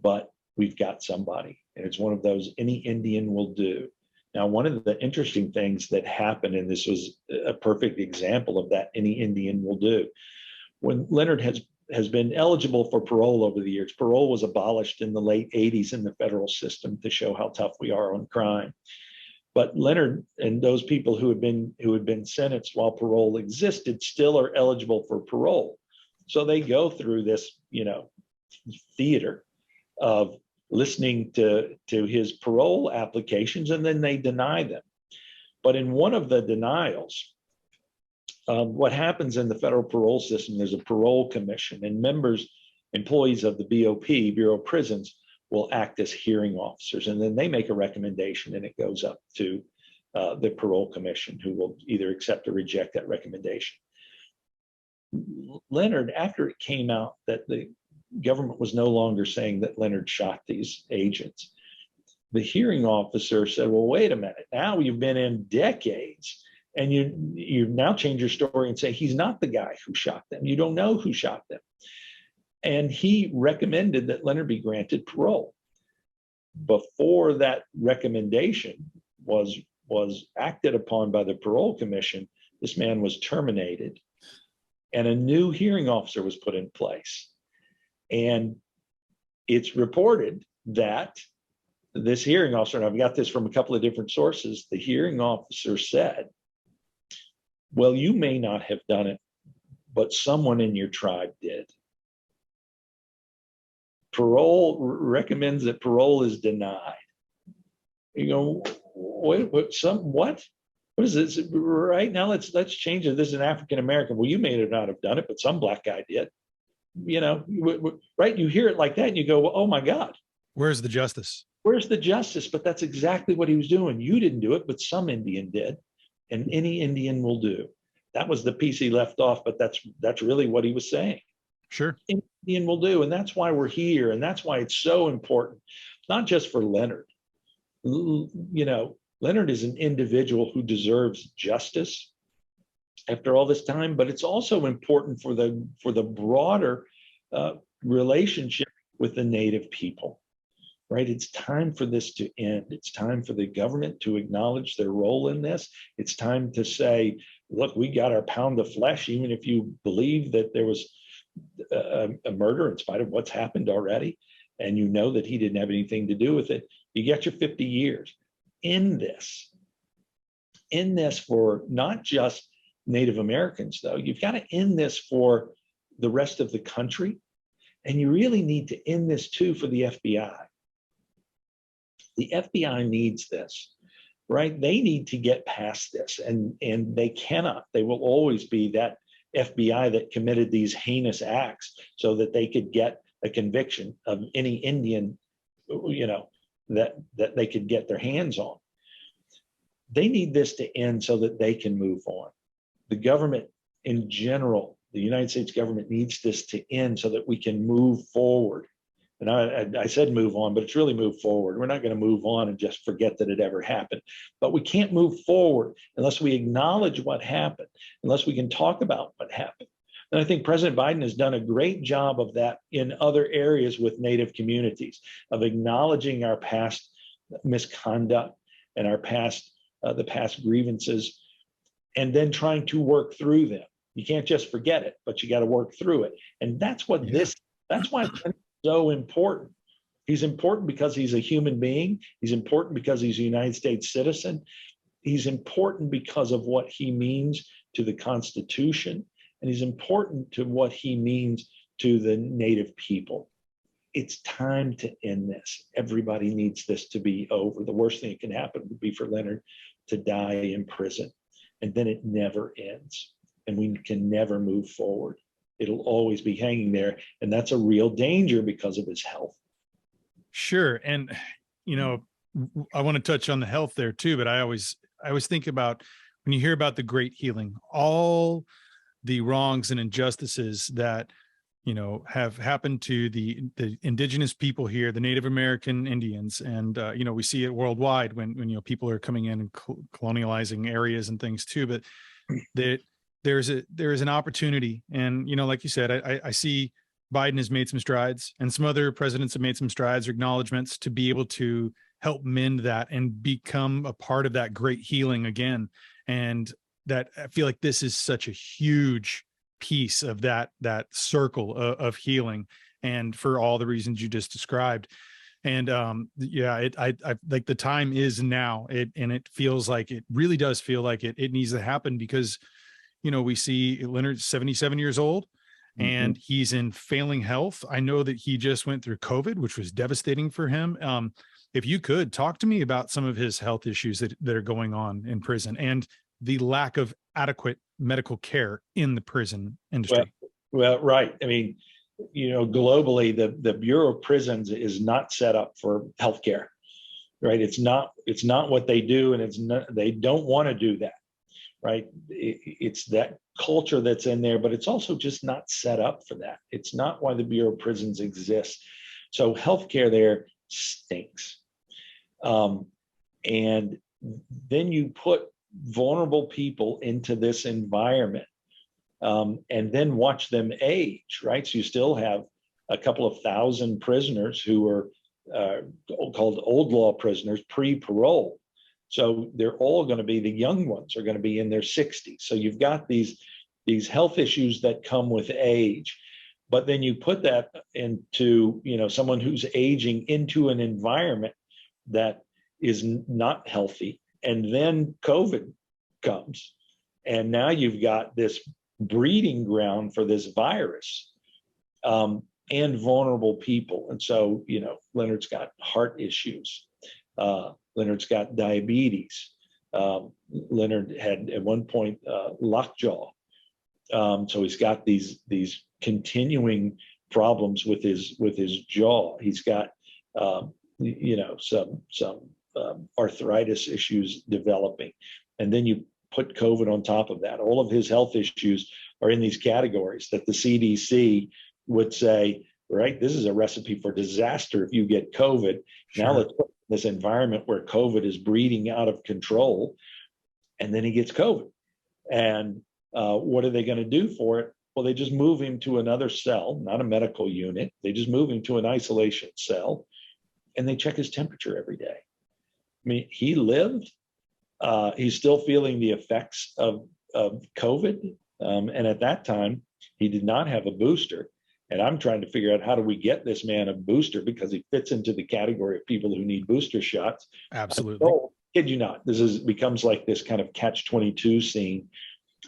but we've got somebody. And it's one of those any Indian will do. Now, one of the interesting things that happened, and this was a perfect example of that any Indian will do, when Leonard has been eligible for parole over the years. Parole was abolished in the late 80s in the federal system to show how tough we are on crime. But Leonard and those people who had been sentenced while parole existed still are eligible for parole. So they go through this, theater of listening to his parole applications, and then they deny them. But in one of the denials, what happens in the federal parole system, there's a parole commission, and employees of the BOP, Bureau of Prisons, will act as hearing officers, and then they make a recommendation, and it goes up to the parole commission, who will either accept or reject that recommendation. Leonard, after it came out that the government was no longer saying that Leonard shot these agents, the hearing officer said, well, wait a minute, now you've been in decades, and you now change your story and say he's not the guy who shot them. You don't know who shot them. And he recommended that Leonard be granted parole. Before that recommendation was acted upon by the parole commission, this man was terminated, and a new hearing officer was put in place. And it's reported that this hearing officer, and I've got this from a couple of different sources, the hearing officer said, well, you may not have done it, but someone in your tribe did. Parole recommends that parole is denied. You go, what is this? Right now, let's change it. This is an African American. Well, you may not have done it, but some black guy did. Right? You hear it like that, and you go, well, oh my God. Where's the justice? Where's the justice? But that's exactly what he was doing. You didn't do it, but some Indian did. and any Indian will do. That was the piece he left off, but that's really what he was saying. Sure. Indian will do. And that's why we're here. And that's why it's so important, not just for Leonard. Leonard is an individual who deserves justice after all this time, but it's also important for the broader relationship with the Native people, right? It's time for this to end. It's time for the government to acknowledge their role in this. It's time to say, look, we got our pound of flesh, even if you believe that there was a murder in spite of what's happened already, and you know that he didn't have anything to do with it, you get your 50 years. In this for not just Native Americans, though, you've got to end this for the rest of the country. And you really need to end this too for the FBI. The FBI needs this, right? They need to get past this, and they cannot. They will always be that FBI that committed these heinous acts so that they could get a conviction of any Indian, that they could get their hands on. They need this to end so that they can move on. The government in general, the United States government, needs this to end so that we can move forward. And I said move on, but it's really move forward. We're not going to move on and just forget that it ever happened. But we can't move forward unless we acknowledge what happened, unless we can talk about what happened. And I think President Biden has done a great job of that in other areas with Native communities, of acknowledging our past misconduct and our the past grievances, and then trying to work through them. You can't just forget it, but you got to work through it. And that's what that's why it's so important. He's important because he's a human being. He's important because he's a United States citizen. He's important because of what he means to the Constitution. And he's important to what he means to the Native people. It's time to end this. Everybody needs this to be over. The worst thing that can happen would be for Leonard to die in prison. And then it never ends. And we can never move forward. It'll always be hanging there. And that's a real danger because of his health. Sure. And, I want to touch on the health there too, but I always think about when you hear about the great healing, all the wrongs and injustices that, have happened to the indigenous people here, the Native American Indians. And, we see it worldwide when people are coming in and colonializing areas and things too, but there is an opportunity. And, like you said, I see Biden has made some strides, and some other presidents have made some strides or acknowledgments to be able to help mend that and become a part of that great healing again. And that I feel like this is such a huge piece of that circle of healing, and for all the reasons you just described. And I like the time is now. It feels like, it really does feel like it needs to happen, because we see Leonard's 77 years old and he's in failing health. I know that he just went through COVID, which was devastating for him. If you could talk to me about some of his health issues that are going on in prison, and the lack of adequate medical care in the prison industry. Well, right. I mean, globally, the Bureau of Prisons is not set up for healthcare, right? It's not what they do, and they don't want to do that, right? It's that culture that's in there, but it's also just not set up for that. It's not why the Bureau of Prisons exists. So healthcare there stinks. And then you put vulnerable people into this environment, and then watch them age, right? So you still have a couple of thousand prisoners who are called old law prisoners, pre-parole. So they're all going to be, the young ones are going to be in their 60s. So you've got these health issues that come with age, but then you put that into, someone who's aging into an environment that is not healthy. And then COVID comes, and now you've got this breeding ground for this virus, and vulnerable people. And so, Leonard's got heart issues. Leonard's got diabetes. Leonard had at one point lockjaw. So he's got these continuing problems with his jaw. He's got some arthritis issues developing. And then you put COVID on top of that. All of his health issues are in these categories that the CDC would say, right, this is a recipe for disaster if you get COVID. Sure. Now let's put this environment where COVID is breeding out of control, and then he gets COVID. And what are they going to do for it? Well, they just move him to another cell, not a medical unit. They just move him to an isolation cell, and they check his temperature every day. I mean, he lived. He's still feeling the effects of COVID. And at that time, he did not have a booster. And I'm trying to figure out, how do we get this man a booster, because he fits into the category of people who need booster shots. Absolutely. Oh, kid you not. This becomes like this kind of catch-22 scene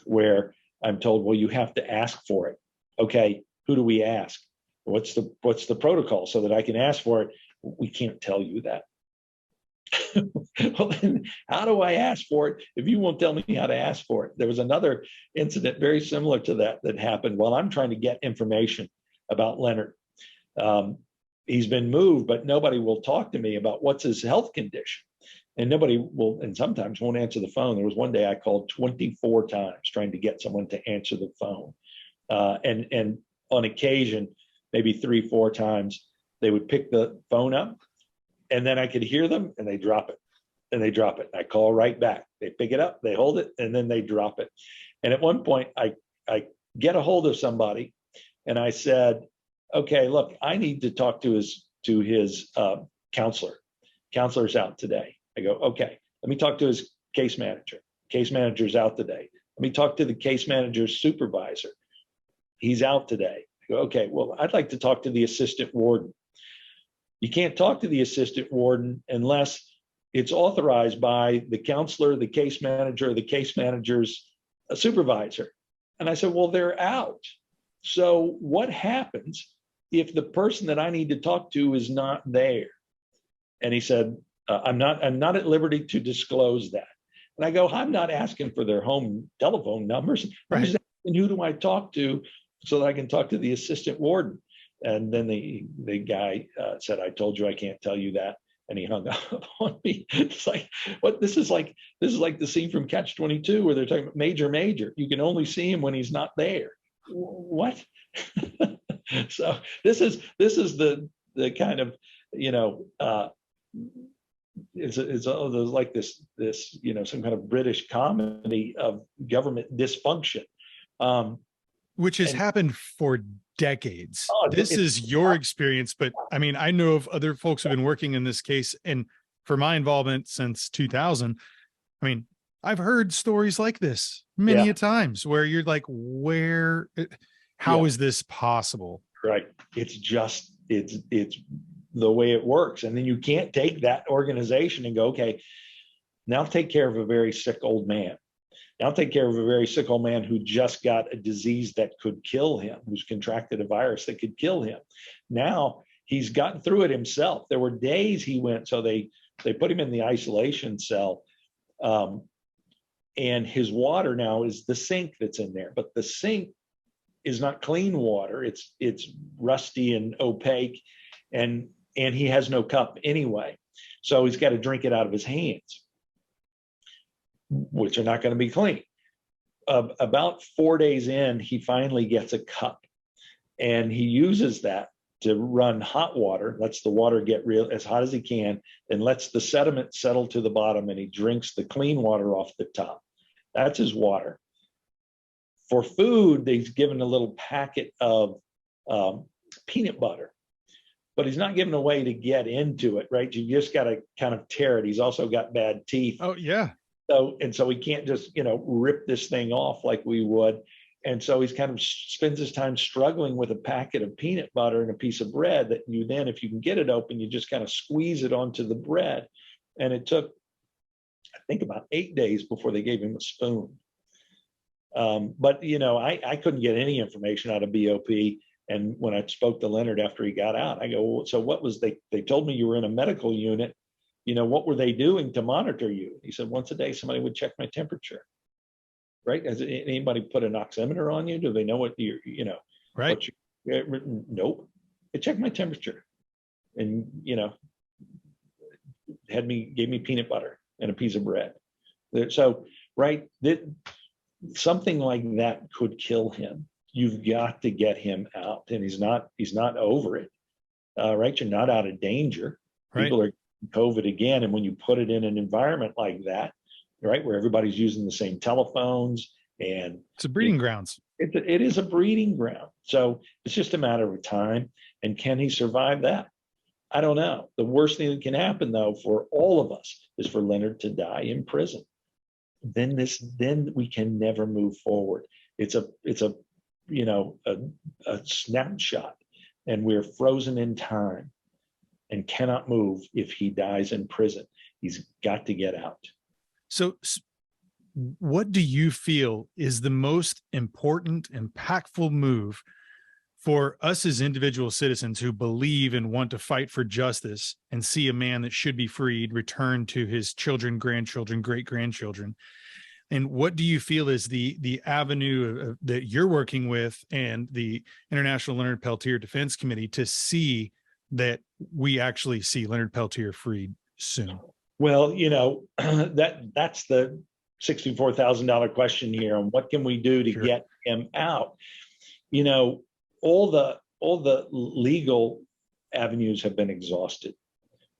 where I'm told, well, you have to ask for it. Okay, who do we ask? What's the protocol so that I can ask for it? We can't tell you that. Well, then how do I ask for it if you won't tell me how to ask for it? There was another incident very similar to that happened while I'm trying to get information about Leonard. He's been moved, but nobody will talk to me about what's his health condition. And nobody will, and sometimes won't answer the phone. There was one day I called 24 times trying to get someone to answer the phone. And on occasion, maybe 3-4 times, they would pick the phone up, and then I could hear them, and they drop it, and they drop it. I call right back. They pick it up, they hold it, and then they drop it. And at one point, I get a hold of somebody, and I said, okay, look, I need to talk to his counselor. Counselor's out today. I go, okay, let me talk to his case manager. Case manager's out today. Let me talk to the case manager's supervisor. He's out today. I go, okay, well, I'd like to talk to the assistant warden. You can't talk to the assistant warden unless it's authorized by the counselor, the case manager, the case manager's supervisor. And I said, well, they're out. So what happens if the person that I need to talk to is not there? And he said, I'm not at liberty to disclose that. And I go, I'm not asking for their home telephone numbers. Right. I'm just asking, who do I talk to so that I can talk to the assistant warden? And then the guy said, I told you I can't tell you that. And he hung up on me. It's like, what? This is like the scene from Catch-22 where they're talking about Major. You can only see him when he's not there. What? So this is the kind of, it's like this some kind of British comedy of government dysfunction, which has happened for decades. Oh, this is your experience, but I mean, I know of other folks who've been working in this case, and for my involvement since 2000, I mean, I've heard stories like this many a times where you're like, how is this possible? Right. It's the way it works. And then you can't take that organization and go, okay, now take care of a very sick old man. Now take care of a very sick old man who just got a disease that could kill him, who's contracted a virus that could kill him. Now he's gotten through it himself. There were days he went, so they put him in the isolation cell. And his water now is the sink that's in there, but the sink is not clean water. It's rusty and opaque, and he has no cup anyway. So he's got to drink it out of his hands, which are not going to be clean. About 4 days in, he finally gets a cup, and he uses that to run hot water, lets the water get as hot as he can, and lets the sediment settle to the bottom, and he drinks the clean water off the top. That's his water. For food, they've given a little packet of peanut butter, but he's not given a way to get into it, right? You just got to kind of tear it. He's also got bad teeth. Oh, yeah. So he can't just, rip this thing off like we would. And so he's kind of spends his time struggling with a packet of peanut butter and a piece of bread that you then, if you can get it open, you just kind of squeeze it onto the bread. And it took, I think, about 8 days before they gave him a spoon. But, I couldn't get any information out of BOP. And when I spoke to Leonard after he got out, I go, well, so what was they told me you were in a medical unit. What were they doing to monitor you? He said, once a day, somebody would check my temperature. Right? Has anybody put an oximeter on you? Do they know what you're, right? Nope. They checked my temperature, and, gave me peanut butter and a piece of bread. So right? That something like that could kill him. You've got to get him out, and he's not over it, right? You're not out of danger. Right. People are COVID again, and when you put it in an environment like that, right, where everybody's using the same telephones, and it's a breeding grounds. It is a breeding ground. So it's just a matter of time. And can he survive that? I don't know. The worst thing that can happen, though, for all of us is for Leonard to die in prison. Then we can never move forward. It's a snapshot, and we're frozen in time and cannot move if he dies in prison. He's got to get out. So what do you feel is the most important, impactful move for us as individual citizens who believe and want to fight for justice and see a man that should be freed return to his children, grandchildren, great-grandchildren? And what do you feel is the avenue that you're working with and the International Leonard Peltier Defense Committee to see that we actually see Leonard Peltier freed soon? Well, that's the $64,000 question here. And what can we do to get him out? All the legal avenues have been exhausted,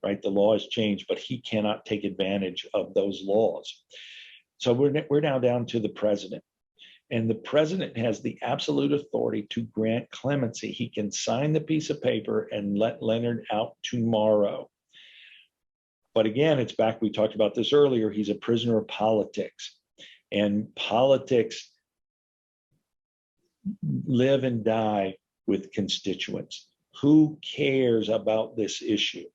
right? The law has changed, but he cannot take advantage of those laws. So we're now down to the president. And the president has the absolute authority to grant clemency. He can sign the piece of paper and let Leonard out tomorrow. But again, it's back, we talked about this earlier, he's a prisoner of politics. And politics live and die with constituents. Who cares about this issue?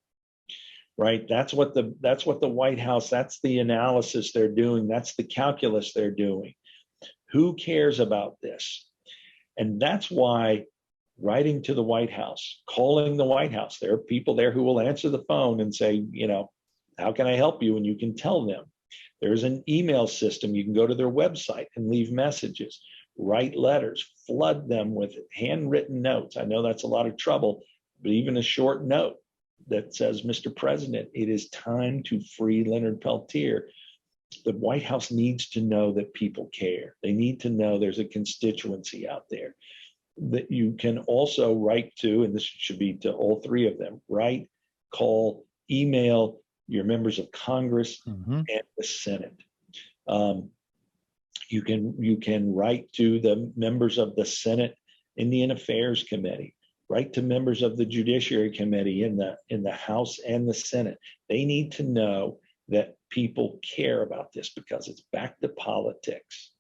Right? That's what the White House, that's the analysis they're doing, that's the calculus they're doing. Who cares about this? And that's why writing to the White House, calling the White House, there are people there who will answer the phone and say, how can I help you? And you can tell them. There's an email system. You can go to their website and leave messages, write letters, flood them with handwritten notes. I know that's a lot of trouble, but even a short note that says, Mr. President, it is time to free Leonard Peltier. The White House needs to know that people care. They need to know there's a constituency out there that you can also write to, and this should be to all three of them, write, call, email your members of Congress and the Senate. You can write to the members of the Senate Indian Affairs Committee, write to members of the Judiciary Committee in the House and the Senate. They need to know that people care about this because it's back to politics.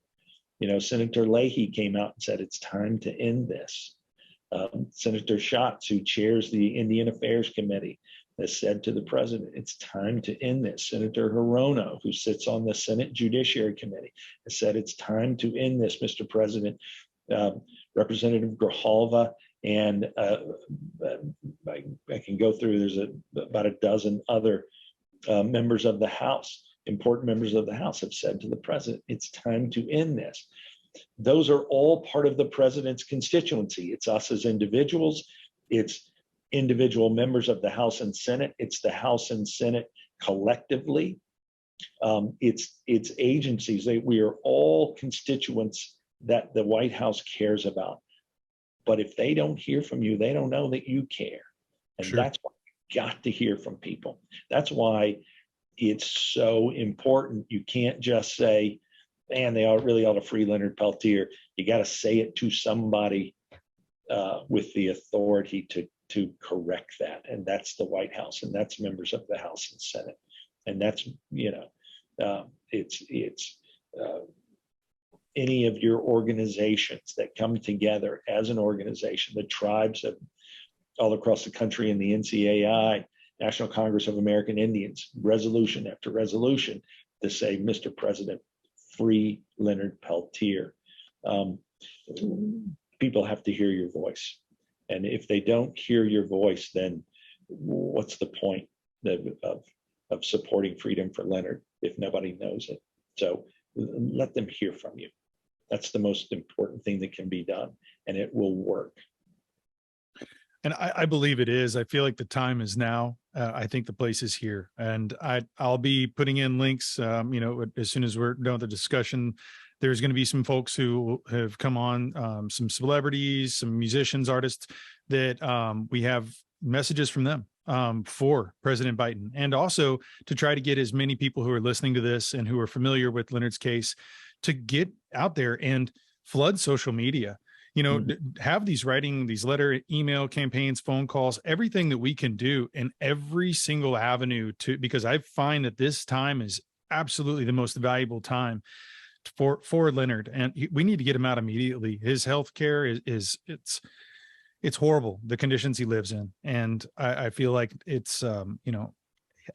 Senator Leahy came out and said it's time to end this. Senator Schatz, who chairs the Indian Affairs Committee, has said to the president, it's time to end this. Senator Hirono, who sits on the Senate Judiciary Committee, has said it's time to end this, Mr. President. Representative Grijalva, and I can go through, there's about a dozen other members of the House, important members of the House have said to the president, it's time to end this. Those are all part of the president's constituency. It's us as individuals. It's individual members of the House and Senate. It's the House and Senate collectively. It's agencies. We are all constituents that the White House cares about. But if they don't hear from you, they don't know that you care. And that's why you got to hear from people. That's why it's so important. You can't just say, man, they really ought to free Leonard Peltier. You got to say it to somebody with the authority to correct that. And that's the White House, and that's members of the House and Senate. And that's, it's any of your organizations that come together as an organization, the tribes of all across the country in the NCAI, National Congress of American Indians, resolution after resolution to say, Mr. President, free Leonard Peltier. People have to hear your voice. And if they don't hear your voice, then what's the point of supporting freedom for Leonard if nobody knows it? So let them hear from you. That's the most important thing that can be done, and it will work. And I believe it is. I feel like the time is now. I think the place is here, and I'll be putting in links. As soon as we're done with the discussion, there's going to be some folks who have come on, some celebrities, some musicians, artists that we have messages from them for President Biden, and also to try to get as many people who are listening to this and who are familiar with Leonard's case to get out there and flood social media. Have these letter, email campaigns, phone calls, everything that we can do in every single avenue because I find that this time is absolutely the most valuable time for Leonard, and we need to get him out immediately. His health care is it's horrible, the conditions he lives in. And I feel like it's,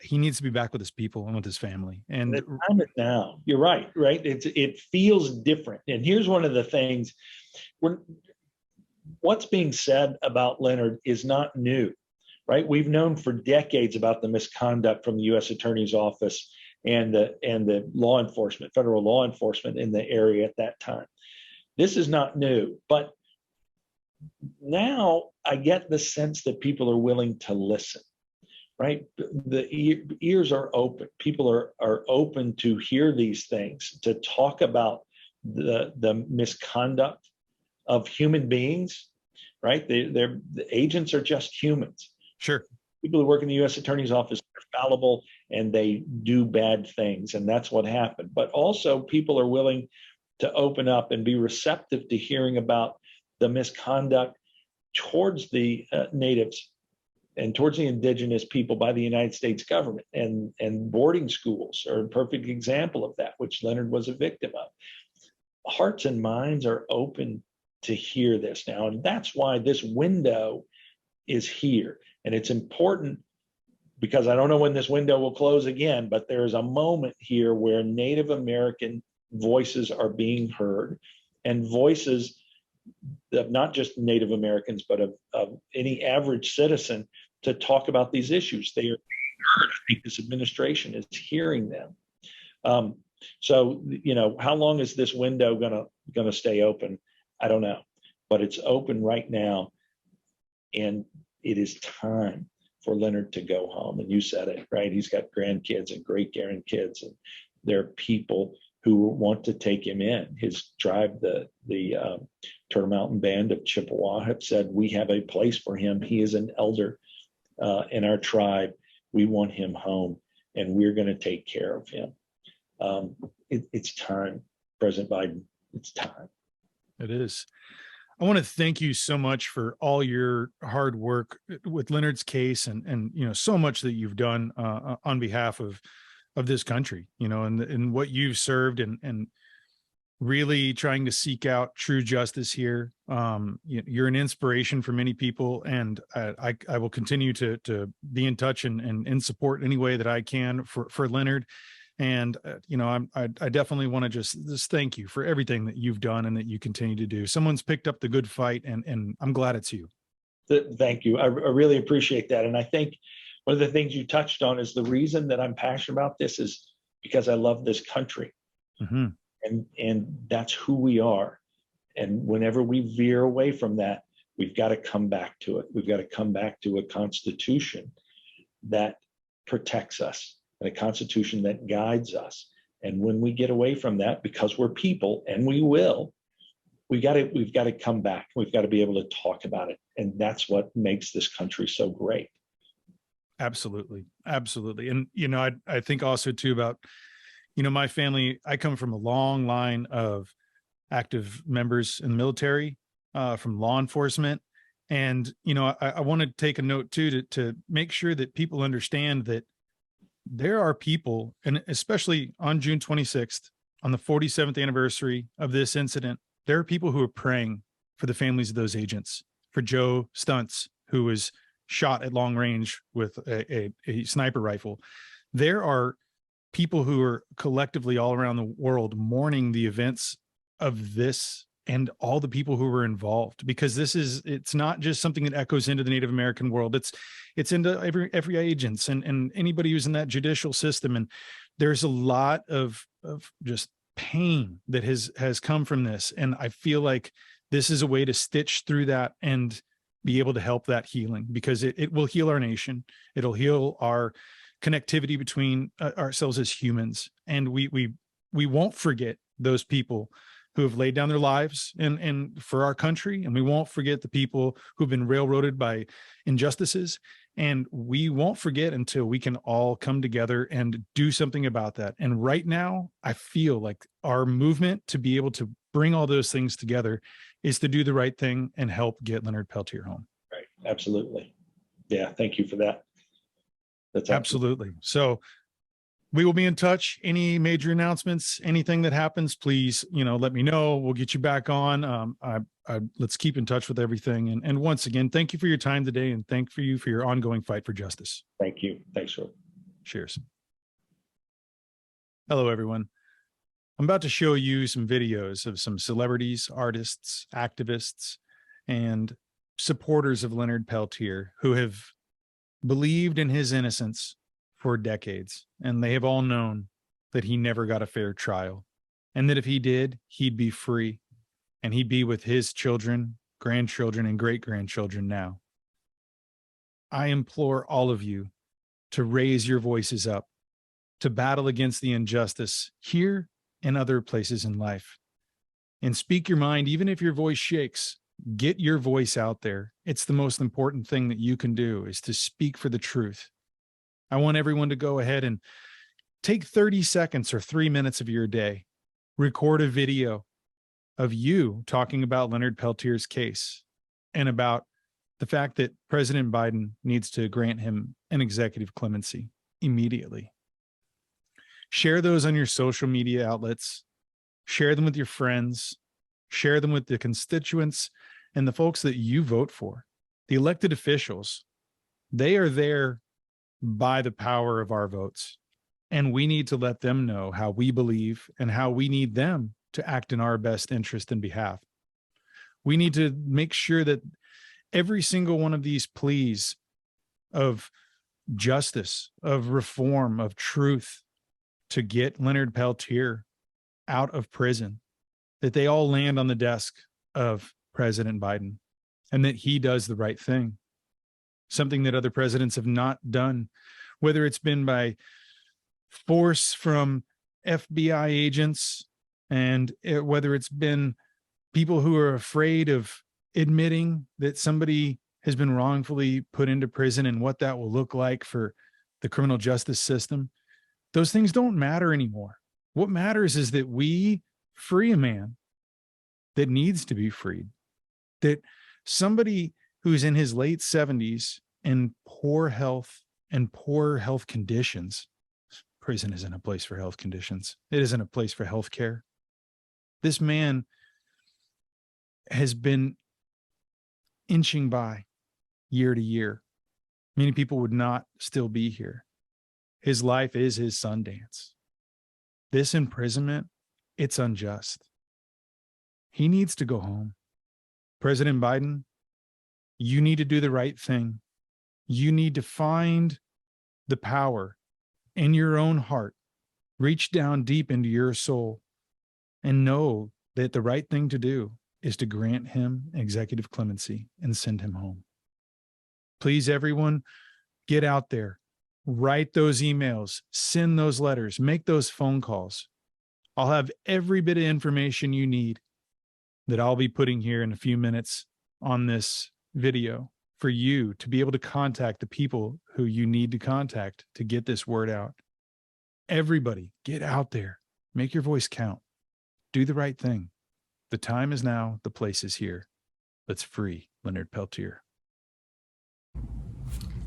he needs to be back with his people and with his family. And the time is now. You're right. It feels different. And here's one of the things: what's being said about Leonard is not new, right? We've known for decades about the misconduct from the U.S. Attorney's Office and the law enforcement, federal law enforcement in the area at that time. This is not new, but now I get the sense that people are willing to listen. Right? The ears are open. People are open to hear these things, to talk about the misconduct of human beings, right? The agents are just humans. Sure. People who work in the U.S. Attorney's Office are fallible and they do bad things, and that's what happened. But also people are willing to open up and be receptive to hearing about the misconduct towards the natives and towards the indigenous people by the United States government. And boarding schools are a perfect example of that, which Leonard was a victim of. Hearts and minds are open to hear this now. And that's why this window is here. And it's important because I don't know when this window will close again, but there is a moment here where Native American voices are being heard, and voices of not just Native Americans, but of any average citizen, to talk about these issues. They are heard. I think this administration is hearing them. So, how long is this window gonna stay open? I don't know, but it's open right now, and it is time for Leonard to go home. And you said it, right? He's got grandkids and great grandkids, and there are people who want to take him in. His tribe, the Turtle Mountain Band of Chippewa, have said, we have a place for him. He is an elder in our tribe. We want him home, and we're going to take care of him. It's time, President Biden. It's time. It is. I want to thank you so much for all your hard work with Leonard's case, and so much that you've done on behalf of this country, and what you've served, and really trying to seek out true justice here. You're an inspiration for many people, and I will continue to be in touch and in support any way that I can for Leonard. And I definitely want to just thank you for everything that you've done and that you continue to do. Someone's picked up the good fight, and I'm glad it's you. Thank you. I really appreciate that. And I think one of the things you touched on is the reason that I'm passionate about this is because I love this country. Mm-hmm. And that's who we are. And whenever we veer away from that, we've got to come back to it. We've got to come back to a constitution that protects us, and a constitution that guides us. And when we get away from that, because we're people, and we will, we've got to come back. We've got to be able to talk about it. And that's what makes this country so great. Absolutely. Absolutely. And, I think also too about, my family. I come from a long line of active members in the military, from law enforcement. And, I want to take a note too, to make sure that people understand that there are people, and especially on June 26th, on the 47th anniversary of this incident, there are people who are praying for the families of those agents, for Joe Stuntz, who was shot at long range with a sniper rifle. There are people who are collectively all around the world mourning the events of this and all the people who were involved, because it's not just something that echoes into the Native American world. It's into every agents and anybody who's in that judicial system. And there's a lot of just pain that has come from this. And I feel like this is a way to stitch through that and be able to help that healing, because it will heal our nation. It'll heal our connectivity between ourselves as humans. And we won't forget those people who have laid down their lives and for our country. And we won't forget the people who've been railroaded by injustices. And we won't forget until we can all come together and do something about that. And right now, I feel like our movement to be able to bring all those things together is to do the right thing and help get Leonard Peltier home. Right. Absolutely. Yeah. Thank you for that. That's absolutely. So we will be in touch. Any major announcements, anything that happens, please, let me know. We'll get you back on. Let's keep in touch with everything. And once again, thank you for your time today, and thank you for your ongoing fight for justice. Thank you. Thanks, sir. Cheers. Hello, everyone. I'm about to show you some videos of some celebrities, artists, activists, and supporters of Leonard Peltier who have believed in his innocence for decades, and they have all known that he never got a fair trial, and that if he did, he'd be free, and he'd be with his children, grandchildren, and great-grandchildren now. I implore all of you to raise your voices up, to battle against the injustice here and other places in life, and speak your mind. Even if your voice shakes, get your voice out there. It's the most important thing that you can do, is to speak for the truth. I want everyone to go ahead and take 30 seconds or 3 minutes of your day, record a video of you talking about Leonard Peltier's case and about the fact that President Biden needs to grant him an executive clemency immediately. Share those on your social media outlets, share them with your friends, share them with the constituents and the folks that you vote for. The elected officials, they are there by the power of our votes. And we need to let them know how we believe and how we need them to act in our best interest and behalf. We need to make sure that every single one of these pleas of justice, of reform, of truth to get Leonard Peltier out of prison, that they all land on the desk of President Biden, and that he does the right thing. Something that other presidents have not done, whether it's been by force from FBI agents, and whether it's been people who are afraid of admitting that somebody has been wrongfully put into prison and what that will look like for the criminal justice system. Those things don't matter anymore. What matters is that we free a man that needs to be freed, that somebody who's in his late 70s in poor health and poor health conditions. Prison isn't a place for health conditions. It isn't a place for health care. This man has been inching by year to year. Many people would not still be here. His life is his Sundance. This imprisonment, it's unjust. He needs to go home. President Biden, you need to do the right thing. You need to find the power in your own heart, reach down deep into your soul, and know that the right thing to do is to grant him executive clemency and send him home. Please, everyone, get out there, write those emails, send those letters, make those phone calls. I'll have every bit of information you need that I'll be putting here in a few minutes on this video for you to be able to contact the people who you need to contact to get this word out. Everybody, get out there, make your voice count, do the right thing. The time is now, the place is here. Let's free Leonard Peltier.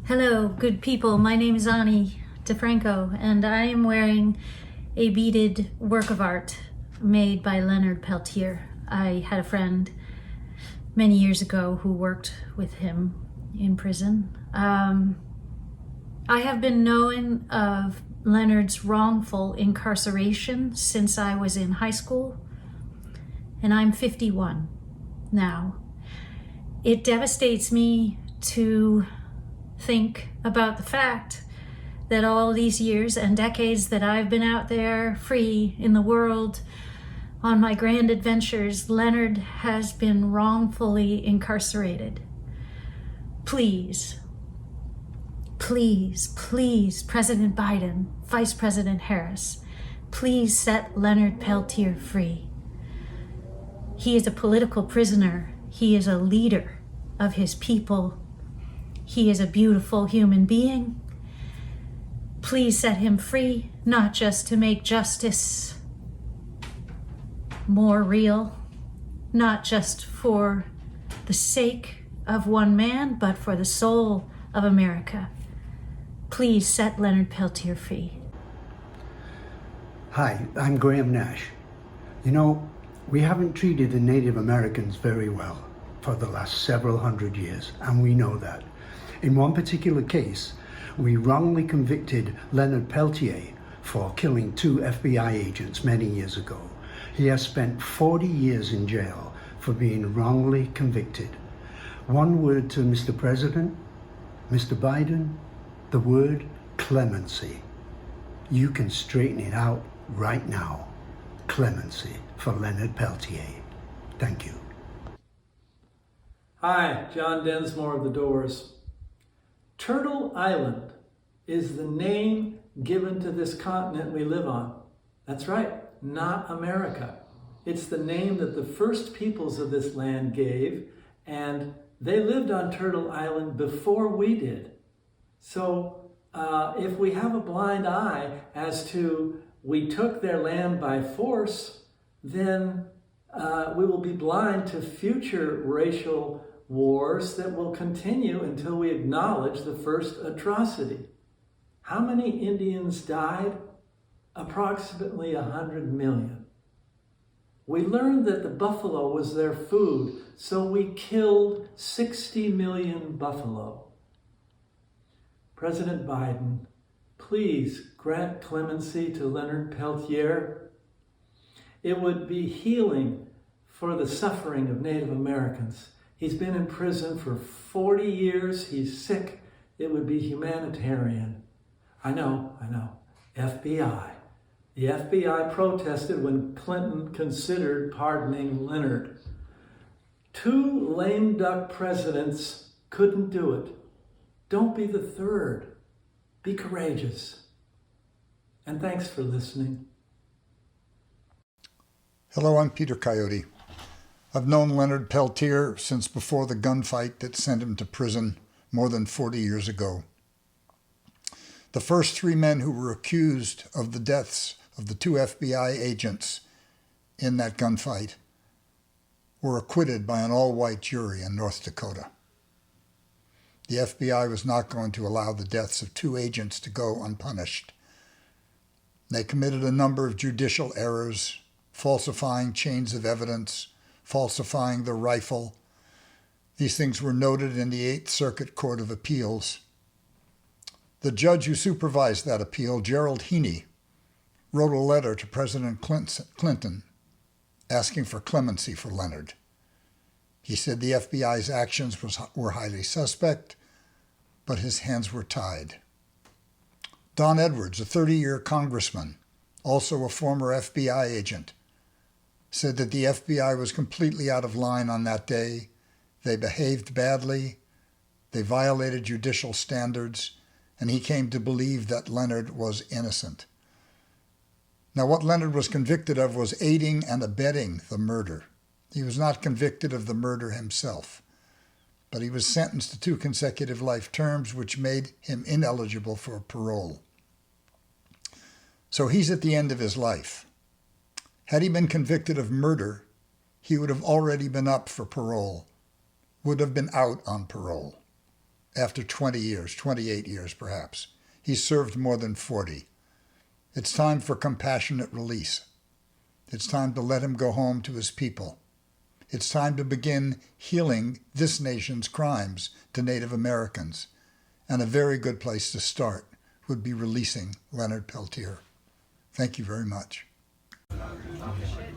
Hello, good people. My name is Ani DeFranco, and I am wearing a beaded work of art made by Leonard Peltier. I had a friend many years ago who worked with him in prison. I have been knowing of Leonard's wrongful incarceration since I was in high school, and I'm 51 now. It devastates me to think about the fact that all these years and decades that I've been out there free in the world on my grand adventures, Leonard has been wrongfully incarcerated. please, please, please, President Biden, Vice President Harris, please set Leonard Peltier free. He is a political prisoner. He is a leader of his people. He is a beautiful human being. Please set him free, not just to make justice more real, not just for the sake of one man, but for the soul of America. Please set Leonard Peltier free. Hi, I'm Graham Nash. You know, we haven't treated the Native Americans very well for the last several hundred years, and we know that. In one particular case, we wrongly convicted Leonard Peltier for killing 2 FBI agents many years ago. He has spent 40 years in jail for being wrongly convicted. One word to Mr. President, Mr. Biden, the word clemency. You can straighten it out right now. Clemency for Leonard Peltier. Thank you. Hi, John Densmore of The Doors. Turtle Island is the name given to this continent we live on. That's right, not America. It's the name that the first peoples of this land gave, and they lived on Turtle Island before we did. So if we have a blind eye as to we took their land by force, then we will be blind to future racial wars that will continue until we acknowledge the first atrocity. How many Indians died? Approximately 100 million. We learned that the buffalo was their food, so we killed 60 million buffalo. President Biden, please grant clemency to Leonard Peltier. It would be healing for the suffering of Native Americans. He's been in prison for 40 years. He's sick. It would be humanitarian. I know. FBI. The FBI protested when Clinton considered pardoning Leonard. 2 lame duck presidents couldn't do it. Don't be the third. Be courageous. And thanks for listening. Hello, I'm Peter Coyote. I've known Leonard Peltier since before the gunfight that sent him to prison more than 40 years ago. The first 3 men who were accused of the deaths of the 2 FBI agents in that gunfight were acquitted by an all-white jury in North Dakota. The FBI was not going to allow the deaths of 2 agents to go unpunished. They committed a number of judicial errors, falsifying chains of evidence, falsifying the rifle. These things were noted in the 8th Circuit Court of Appeals. The judge who supervised that appeal, Gerald Heaney, wrote a letter to President Clinton asking for clemency for Leonard. He said the FBI's actions were highly suspect, but his hands were tied. Don Edwards, a 30-year congressman, also a former FBI agent, said that the FBI was completely out of line on that day. They behaved badly, they violated judicial standards, and he came to believe that Leonard was innocent. Now, what Leonard was convicted of was aiding and abetting the murder. He was not convicted of the murder himself, but he was sentenced to 2 consecutive life terms, which made him ineligible for parole. So he's at the end of his life. Had he been convicted of murder, he would have already been up for parole, would have been out on parole after 20 years, 28 years perhaps. He served more than 40. It's time for compassionate release. It's time to let him go home to his people. It's time to begin healing this nation's crimes to Native Americans. And a very good place to start would be releasing Leonard Peltier. Thank you very much.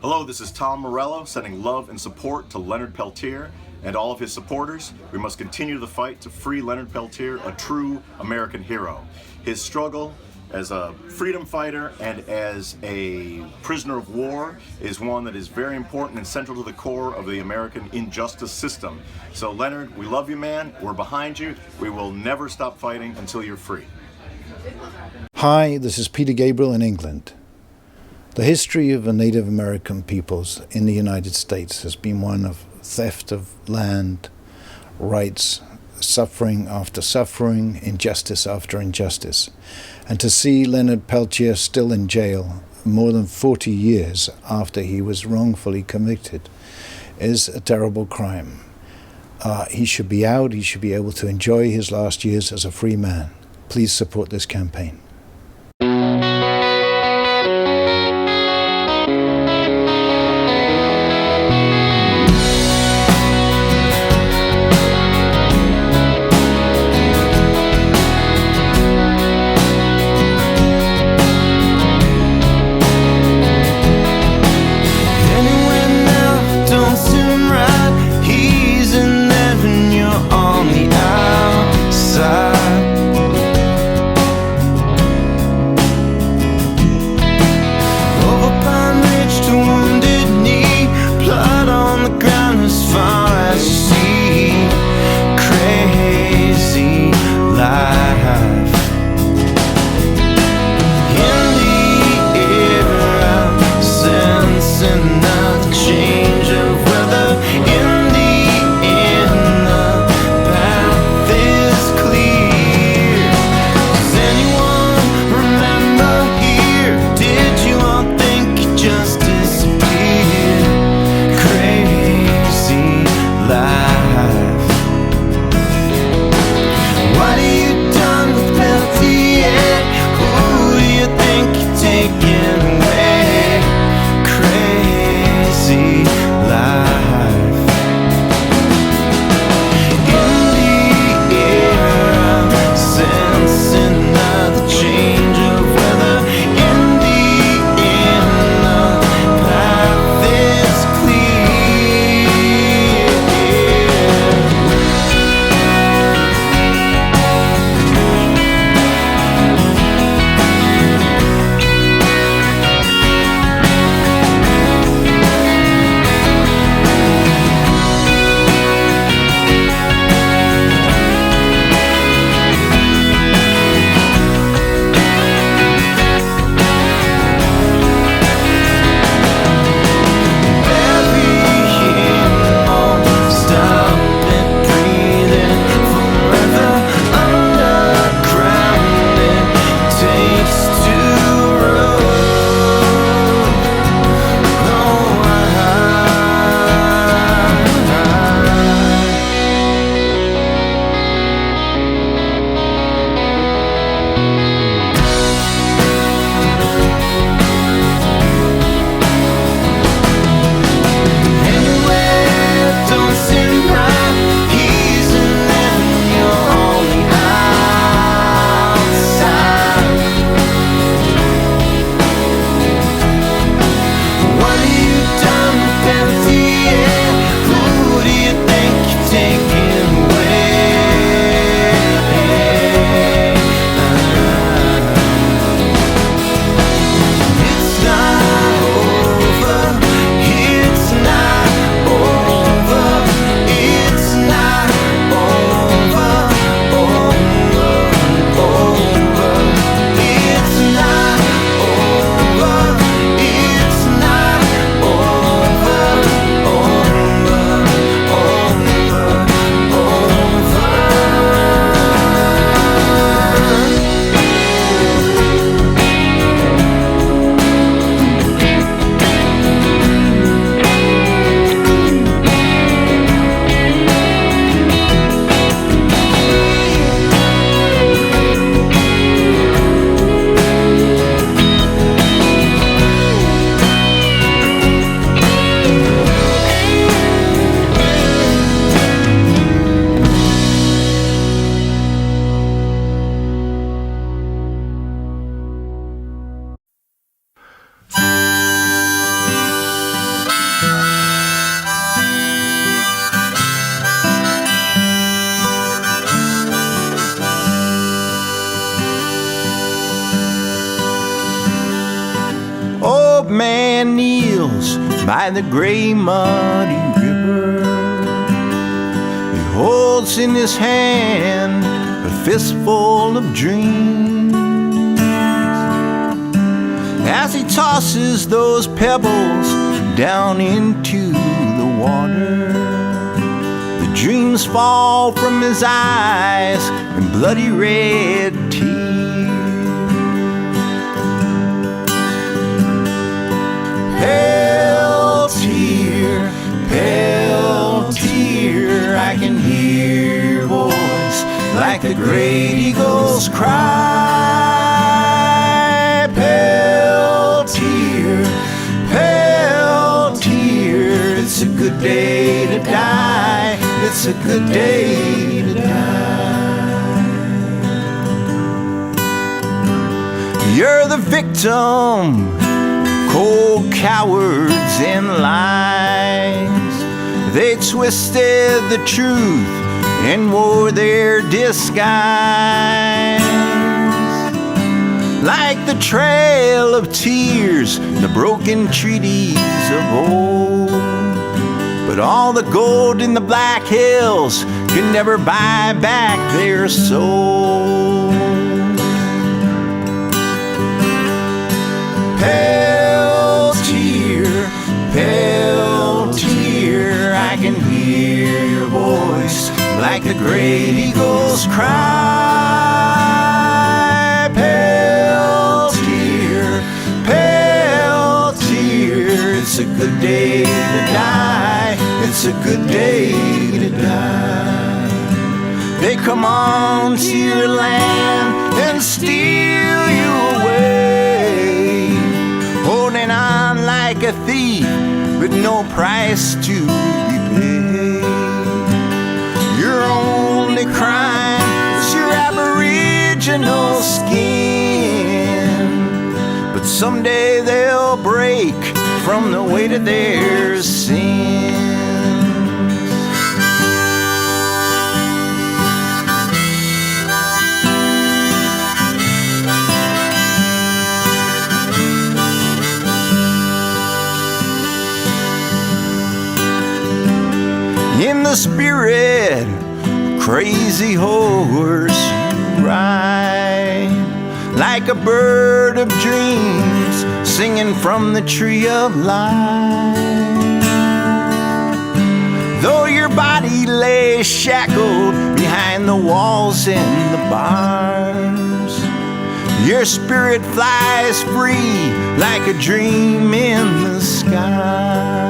Hello, this is Tom Morello sending love and support to Leonard Peltier and all of his supporters. We must continue the fight to free Leonard Peltier, a true American hero. His struggle as a freedom fighter and as a prisoner of war is one that is very important and central to the core of the American injustice system. So Leonard, we love you, man. We're behind you. We will never stop fighting until you're free. Hi, this is Peter Gabriel in England. The history of the Native American peoples in the United States has been one of theft of land, rights, suffering after suffering, injustice after injustice. And to see Leonard Peltier still in jail more than 40 years after he was wrongfully convicted is a terrible crime. He should be out. He should be able to enjoy his last years as a free man. Please support this campaign. boatman kneels by the gray muddy river. He holds in his hand a fistful of dreams. As he tosses those pebbles down into the water, the dreams fall from his eyes in bloody red tears. Peltier, Peltier, I can hear your voice like the great eagle's cry. Peltier, Peltier, it's a good day to die. It's a good day to die. You're the victim, cold cowards and lies. They twisted the truth and wore their disguise. Like the trail of tears, the broken treaties of old. But all the gold in the black hills can never buy back their soul. Peltier, Peltier, I can hear your voice like the great eagle's cry. Peltier, Peltier, it's a good day to die. It's a good day to die. They come on to your land and steal you away, holding on like a thief with no price to be paid. Your only crime is your aboriginal skin, but someday they'll break from the weight of their sins. In the spirit, crazy horse you ride, like a bird of dreams singing from the tree of life. Though your body lay shackled behind the walls and the bars, your spirit flies free like a dream in the sky.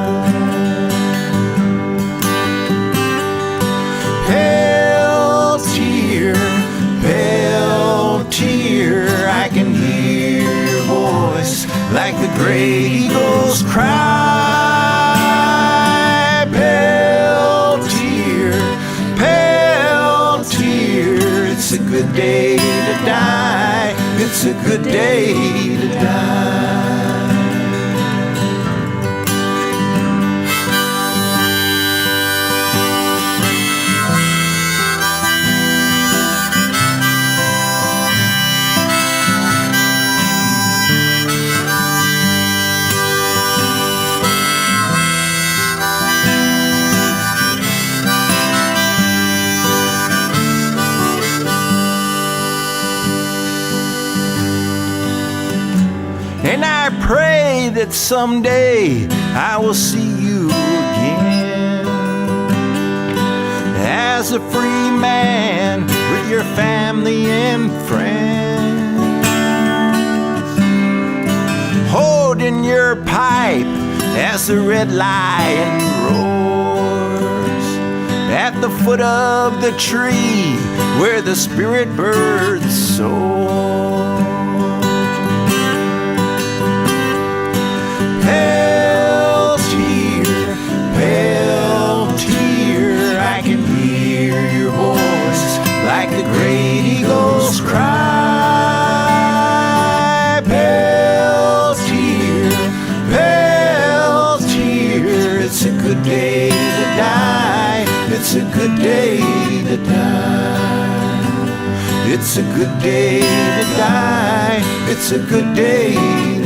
Peltier, Peltier, I can hear your voice like the great eagle's cry. Peltier, Peltier, it's a good day to die. It's a good day to die. And I pray that someday I will see you again as a free man with your family and friends, holding your pipe as the red lion roars at the foot of the tree where the spirit birds soar. Peltier, Peltier, I can hear your voice like the great eagle's cry. Peltier, Peltier, it's a good day to die. It's a good day to die. It's a good day to die. It's a good day to die.